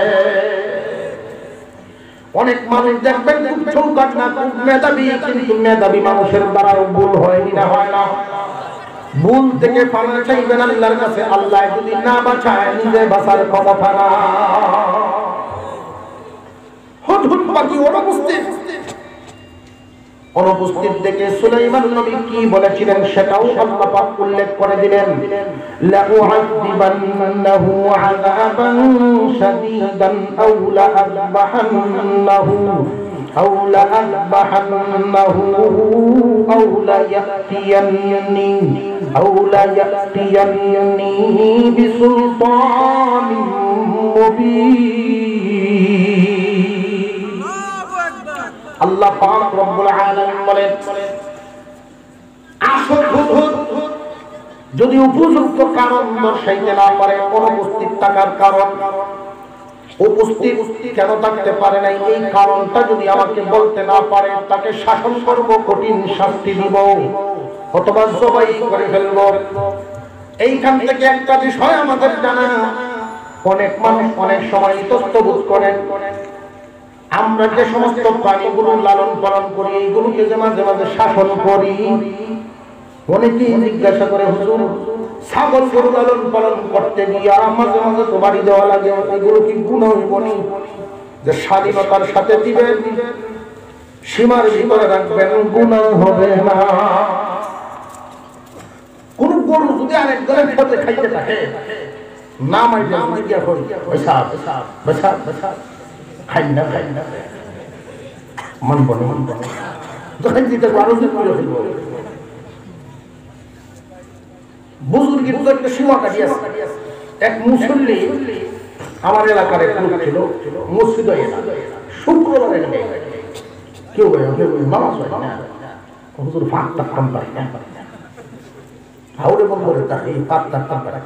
অনেক মানুষ দেখবেন খুব চৌকাট না, খুব মেধাবী, কিন্তু মেধাবী মানুষের দ্বারা ভুল হয় না, হয় না। ভুল থেকে পানা চাইবেন আল্লাহর কাছে। আল্লাহ যদি না বাঁচায় নিজে বাঁচার ক্ষমতা না। হুদহুদ পাখি অনুপস্থিত দেখে সুলাইমান নবী কি বলেছিলেন সেটাও আল্লাহ পাক উল্লেখ করে দিলেন। লাউআযিবান্নাহু আযাবান শাদীদান আও লাআযবাহান্নাহু আও লায়াতিয়ান্নি বিসুলতানিন মুবিন। আল্লাহ পাক রব্বুল আলামিন বলেন, আসল হুদহুদ যদি উপযুক্ত কারণ দর্শাইতে না পারে, অনুপস্থিত থাকার কারণ, উপস্থিত কেন থাকতে পারে নাই এই কারণটা যদি আমাকে বলতে না পারে, তাকে শাসন করব, কঠিন শাস্তি দিব, অথবা জবাই করে ফেলব। এইখান থেকে একটা বিষয় আমাদের জানা, অনেক মানুষ অনেক সময় ইতস্তবোধ করেন, আমরা যে সমস্ত প্রাণীগুলো লালন পালন করি এইগুলোকে যে মাঝে মাঝে শাসন করি, অনেকেই জিজ্ঞাসা করে, হুজুর ছাগল গরু লালন পালন করতে গিয়ে মাঝে মাঝে তো বাড়ি দেওয়া লাগে, এগুলো কি গুনাহ হইবনি? যে স্বাধীনতার সাথে দিবেন, সীমার ভিতরে রাখবেন, গুনাহ হবে না। কোন গরু যদি আরেকজনের সাথে খাইতে থাকে, না মাইলে জিজ্ঞাসা করি, পয়সা পয়সা পয়সা খাই না মানব না, যখন দিতে আরো করে ফেলব। বুজুর্গের তো একটা সীমা কাটিয়েছে। এক মুসল্লি আমার এলাকার এক লোক ছিল, মসজিদে শুক্রবারে কেউ নামাজ হয় না, হুজুর ফাঁক টাক্কাম পারে না, হাওড়ে বন্ধ করে তাকে ফাঁক টাক্কাম পারে,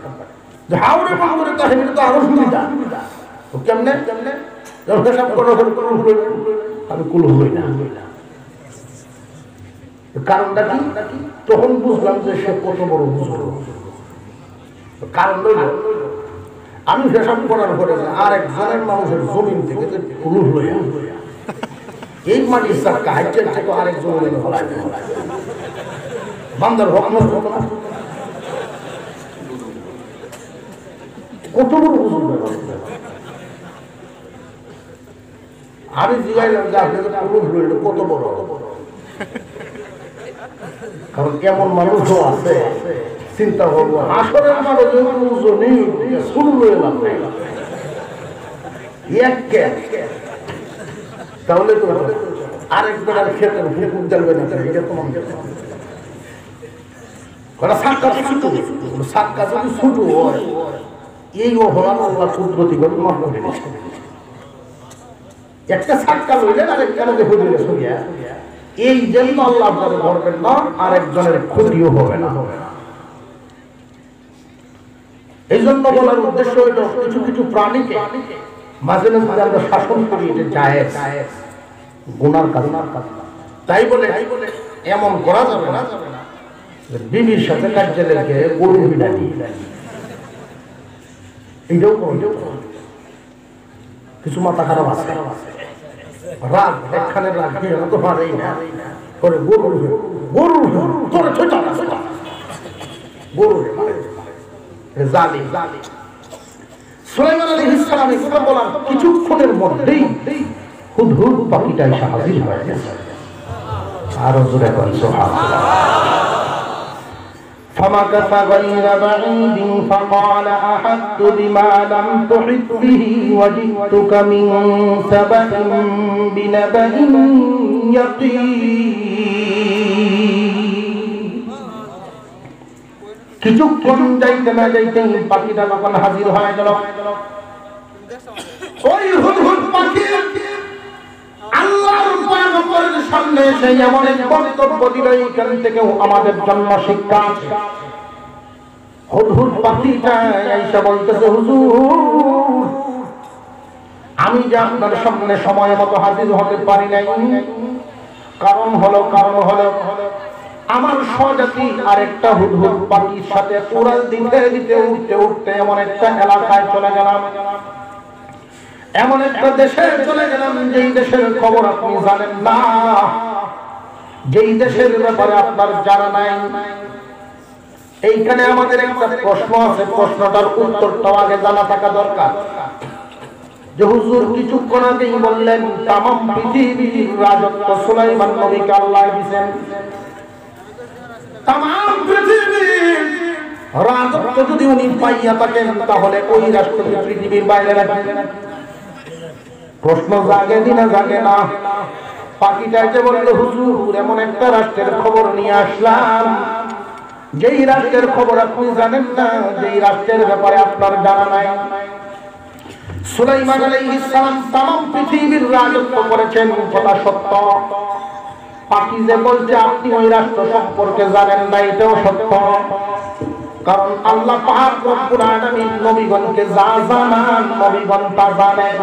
হাওড়ে বন্ধ করে তাকে তো আরো সুবিধা। কেমনে কেমনে আমি কুল হই না। কারণটা কি? তখন বুঝলাম যে সে কত বড় বুঝলো। কারণ আমি হিসাব করার পরে আর একজনের মানুষের জমিন থেকে যে কুল হইয়া এই মাটির চাক্কা হাইটের থেকে আরেক জমিনে হলাই বান্দার হক নষ্ট হতো না। কত বড় বুঝলো। আমি জিগাইলাম যে আপনি কত বড়, কারণ কেমন মানুষও আছে চিন্তা করবো আসলের মানুষের ওজনই শুরু হয়ে লাগবে তাহলে তো আরেকবার ক্ষেতের হুকুম চলবে না। এটা তোমার সাক্কা যদি ছোট হয় এই অপরাধ আল্লাহ কুদরতি করে মাফ করে দিচ্ছে। একটা সাক্কা লইলেন আরেকটা হইয়া এই জন্য আল্লাহ আপনাদের ধরবেন না, আরেকজনের ক্ষতিও হবে না। এই জন্য বলার উদ্দেশ্য হইল কিছু কিছু প্রাণীকে মাঝে মাঝে আমরা শাসন করি, এটা জায়েজ, গুনার কাজ না। তাই বলে এমন করা যাবে না বিবির সাথে কাজে লেগে গরু বিড়ালি, এইটাও কিছু মাথা খারাপ আছে। রাগ একখানে রাগ তো পারেই না, করে গরু গরু তোরে ছোটা গরু জালিম। সুলাইমান আলাইহিস সালামের কথা বলার কিছুক্ষণের মধ্যেই হুদহুদ পাখিটা এসে হাজির হয়ে গেছে। আরো জোরে বলেন সুবহানাল্লাহ। فمكث غير بعيد فقال أحطت بما لم تحط به وجئتك من سبأ بنبأ يقين। কিছুক্ষণ যাইতে না যাইতেই পাখিটা তখন হাজির হয়ে গেল। ওই হুদহুদ পাখি আল্লাহর পয়গম্বরের সামনে এসে এমন এক বক্তব্য দিল, এইখান থেকেও আমাদের জন্য শিক্ষা আছে। হুদহুদ পাখিটা এসে বলতেছে, হুজুর আমি যে আপনার সামনে সময় মতো হাজির হতে পারি নাই, কারণ হলো আমার স্বজাতি আরেকটা হুদহুদ পাখির সাথে উড়াল দিতে দিতে উঠতে উঠতে এমন একটা এলাকায় চলে গেলাম, এমন একটা দেশে চলে গেলাম যেই দেশের খবর আপনি জানেন না, যেই দেশের ব্যাপারে আপনার জানা নাই। এইখানে আমাদের একটা প্রশ্ন আছে, প্রশ্নটার উত্তরটাও আগে জানা থাকা দরকার। যে হুজুর কিছুক্ষণ আগেই বললেন তামাম পৃথিবীর রাজত্ব সুলাইমান নবীকে আল্লাহ দিয়েছেন, তামাম পৃথিবীর রাজত্ব যদি উনি পাইয়া থাকেন তাহলে ওই রাষ্ট্রকে পৃথিবীর বাইরে রাখবেন। প্রশ্ন জাগে না জাগে না? পাখিটা যে বলল, হুজুর এমন একটা রাষ্ট্রের খবর নিয়ে আসলাম যেই রাষ্ট্রের খবর আপনি জানেন না, যেই রাষ্ট্রের ব্যাপারে আপনার জানা নাই। সুলাইমান আলাইহিস সালাম তামাম পৃথিবীর রাজত্ব করেছেন, কথা সত্য। পাখি যে বলছে আপনি ওই রাষ্ট্র সম্পর্কে জানেন না, এটাও সত্য। কারণ আল্লাহ পাক রব্বুল আলামিন নবীগণকে যা জানান নবীগণ তা জানেন,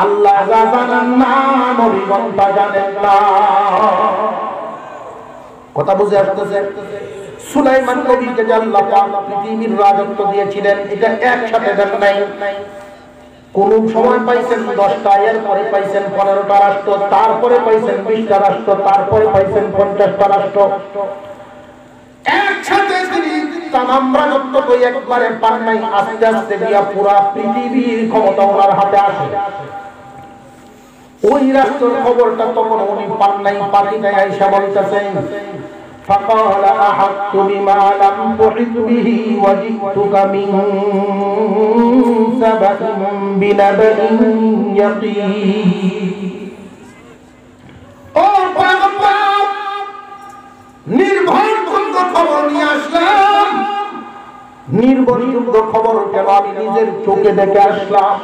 আল্লাহ যা জানেন না নবীগণ তা জানেন না। কথা বুঝে আসতেছে? সুলাইমান নবীকে যে আল্লাহ পাক পৃথিবীর রাজত্ব দিয়েছিলেন, এটা একসাথে দেন নাই। কোন সময় পাইছেন 10টা, এরপরে পাইছেন 15টা রাষ্ট্র, তারপরে পাইছেন 20টা রাষ্ট্র, তারপরে পাইছেন 50টা রাষ্ট্র। একসাথে তিনি তামাম রাজত্ব তো একবারে পান নাই, আস্তে আস্তে দিয়া পুরা পৃথিবীর ক্ষমতা ওনার হাতে আসে। ওই রাষ্ট্রের খবরটা তখন উনি পান নাই। পাখিটা আইসা বলতেছেন, فقال أحطت بما لم تحط به وجئتك من سبأ بنبأ يقين। নির্ভরযোগ্য খবর নিয়ে আসলাম। নির্ভরযোগ্য খবর কেন? আমি নিজের চোখে দেখে আসলাম।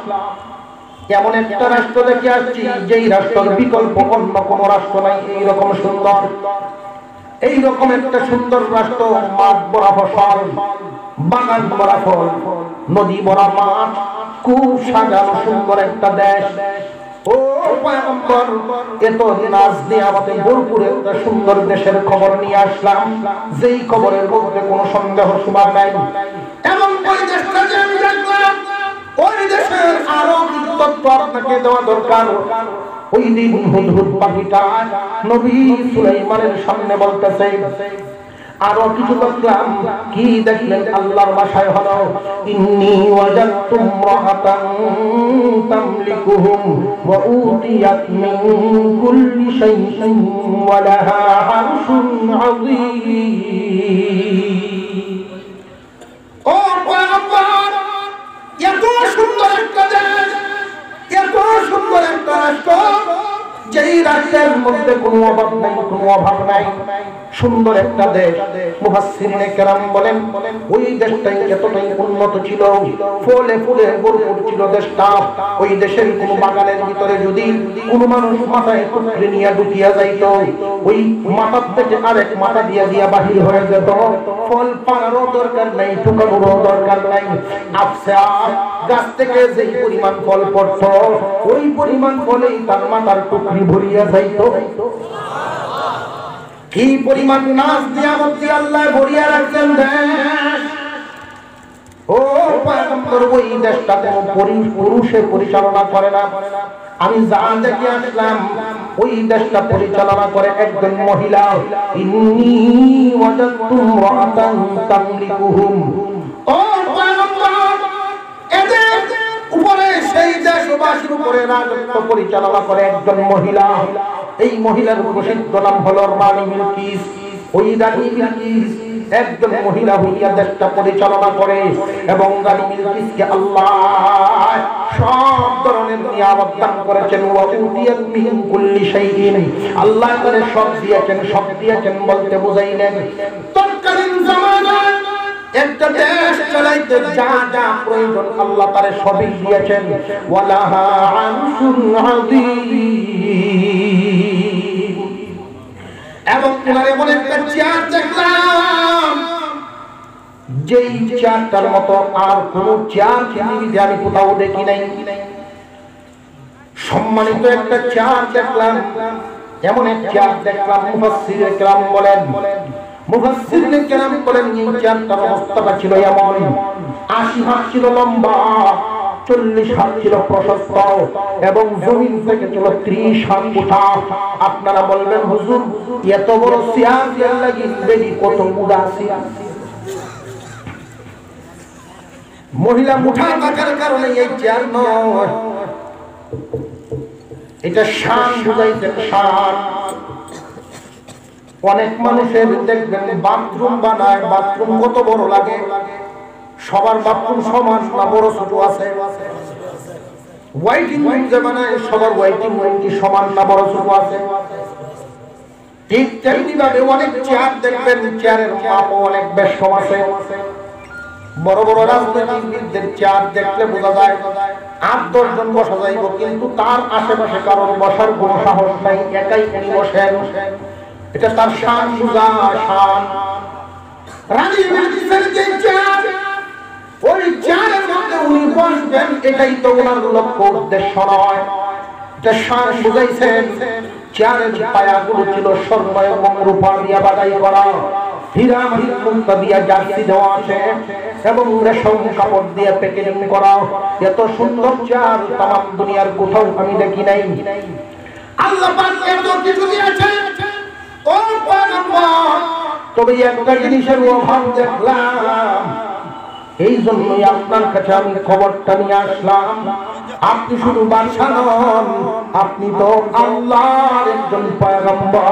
এমন একটা রাষ্ট্র দেখে আসছি যেই রাষ্ট্রের বিকল্প অন্য কোন রাষ্ট্র নাই। এইরকম সুন্দর, এইরকম একটা সুন্দর রাষ্ট্র, মাঠ ভরা ফসল, বাগান ভরা ফল, নদী ভরা মাঠ, খুব সাজানো সুন্দর একটা দেশ। ও পয়গম্বর, এত নাজ দিয়ে আমাদের ভরপুর একটা সুন্দর দেশের খবর নিয়ে আসলাম, যেই খবরের মধ্যে কোনো সন্দেহ সুমার নাই। এবং ওই দেশটা যে আমি দেখলাম, ওই দেশের আরো কিছু তথ্য আপনাকে দেওয়া দরকার। ওই দিন হুদহুদ পাখিটা নবী সুলাইমানের সামনে বলতেছে, আরো কিছু দেখলাম। কি দেখলেন? আল্লাহর ভাষায় হলো, ইন্নী ওয়াজাদতু ইমরাআতান তামলিকুহুম ওয়া উতিয়াত মিন কুল্লি শাইইন ওয়া লাহা আরশুন আযীম। ও পয়গম্বর, এত সুন্দর একটা দেশ, এত সুন্দর একটা রাষ্ট্র, যেই রাষ্ট্রের মধ্যে কোনো অভাব নাই, কোনো অভাব নাই, সুন্দর একটা দেশ। মুফাসসিরিনে কেরাম বলেন, ওই দেশটাই এতটাই উন্নত ছিল, ফলে ফুলে ভরপুর ছিল দেশটা। ওই দেশের কোনো বাগানের ভিতরে যদি কোনো মানুষ মাথায় টুকরে নিয়ে ঢুকিয়া যাইত, ওই মাথার থেকে আরেক মাথা দিয়া দিয়া বাহির হয়ে যেত। ফল পাড়ারও দরকার নাই, টুকানোরও দরকার নাই। আফসার গাছ থেকে যেই পরিমাণ ফল পড়ত, ওই পরিমাণ ফলেই তার মাথার টুকরি ভরিয়া যাইত। কি পরিমাণ নাজ নিয়ামত আল্লাহ ভরিয়া রাখছেন দেশ। ও পয়গম্বর, ওই দেশটা কোনো পুরুষে পরিচালনা করে না। আমি যা দেখে আসলাম, ওই দেশটা পরিচালনা করে একজন মহিলা। ইন্নী ওয়াজাদতু ইমরাআতান তামলিকুহুম। ও পয়গম্বর, এদের উপরে, সেই দেশবাসীর উপরে রাজত্ব পরিচালনা করে একজন মহিলা। এই মহিলার প্রসিদ্ধ নাম হলো রানী বিলকিস। ওই রানী বিলকিস একজন মহিলা হইয়া দেশটা পরিচালনা করে, এবং রানী বিলকিসকে আল্লাহ সব ধরনের নিয়ামত দান করেছেন। ওয়া উতিয়াত মিন কুল্লি শাইইন, আল্লাহ তারে সব দিয়েছেন। সব দিয়েছেন বলতে বুঝাইলেন, তৎকালীন জামানায় একটা দেশ চালাইতে যা যা প্রয়োজন আল্লাহ তারে সবই দিয়েছেন। ওয়ালাহা আরশুন আযীম। এবং তোমার এমন একটা চেয়ার দেখলাম, যেই চেয়ারটার মতো আর কোন চেয়ার পৃথিবীতে আমি কোথাও দেখি নাই। সম্মানিত একটা চেয়ার দেখলাম, এমন এক চেয়ার দেখলাম। মুফাসসিরে কেরাম বলেন, মুফাসসিরিনে কেরাম বলেন, এই চেয়ারটার অবস্থাটা ছিল এমন, 80 হাত ছিল লম্বা, 40 হাত ছিল প্রশস্ত, এবং জমিন থেকে ছিল 30 হাত উঁচা। আপনারা বলবেন, হুজুর এত বড় চেয়ার দেওয়ার লাগি বেশি কত মুড়া আছে? মহিলা মুঠা থাকার কারণে এই চেয়ার নয়, এটা শান বুঝাইছে, শান। অনেক মানুষের দেখবেন বাথরুম বানায়, বাথরুম কত বড় লাগে। সবার বাথরুম সমান না, বড় ছোট আছে? ওয়াইটিং রুম যে বানায়, সবার ওয়াইটিং রুম কি সমান না, বড় ছোট আছে? ঠিক তেমনি ভাবে অনেক চেয়ার দেখবেন, চেয়ারের মাপও অনেক বেশ কম আছে। বড় বড় রাজনীতিবিদদের চেয়ার দেখলে বোঝা যায় 8-10 জন বসা যাইব, কিন্তু তার আশেপাশে কারোর বসার কোনো সাহস নাই, একাই তিনি বসেন। এটা তার শান, বুঝা শান। রানী বিলকিসের যে চেয়ার, ওই চেয়ারের মধ্যে উনি বসবেন, এটাই তো ওনার লক্ষ্য উদ্দেশ্য নয়। এটা শান বুঝাইছেন। চেয়ারের পায়াগুলো ছিল স্বর্ণ এবং রূপা দিয়া বাদাই করা, হীরা মানিক মুক্তা দিয়া জার্সি দেওয়া আছে এবং রেশম কাপড় দিয়ে প্যাকেজিং করা। এত সুন্দর চেয়ার তামাম দুনিয়ার কোথাও আমি দেখি নাই। আল্লাহ পাক এত কিছু দিয়েছে ও পয়গম্বর, তবে একটা জিনিসের অভাব দেখলাম, এই জন্যই আপনার কাছে আমি খবরটা নিয়ে আসলাম। আপনি শুধু বাদশা নন, আপনি তো আল্লাহর একজন পয়গম্বর।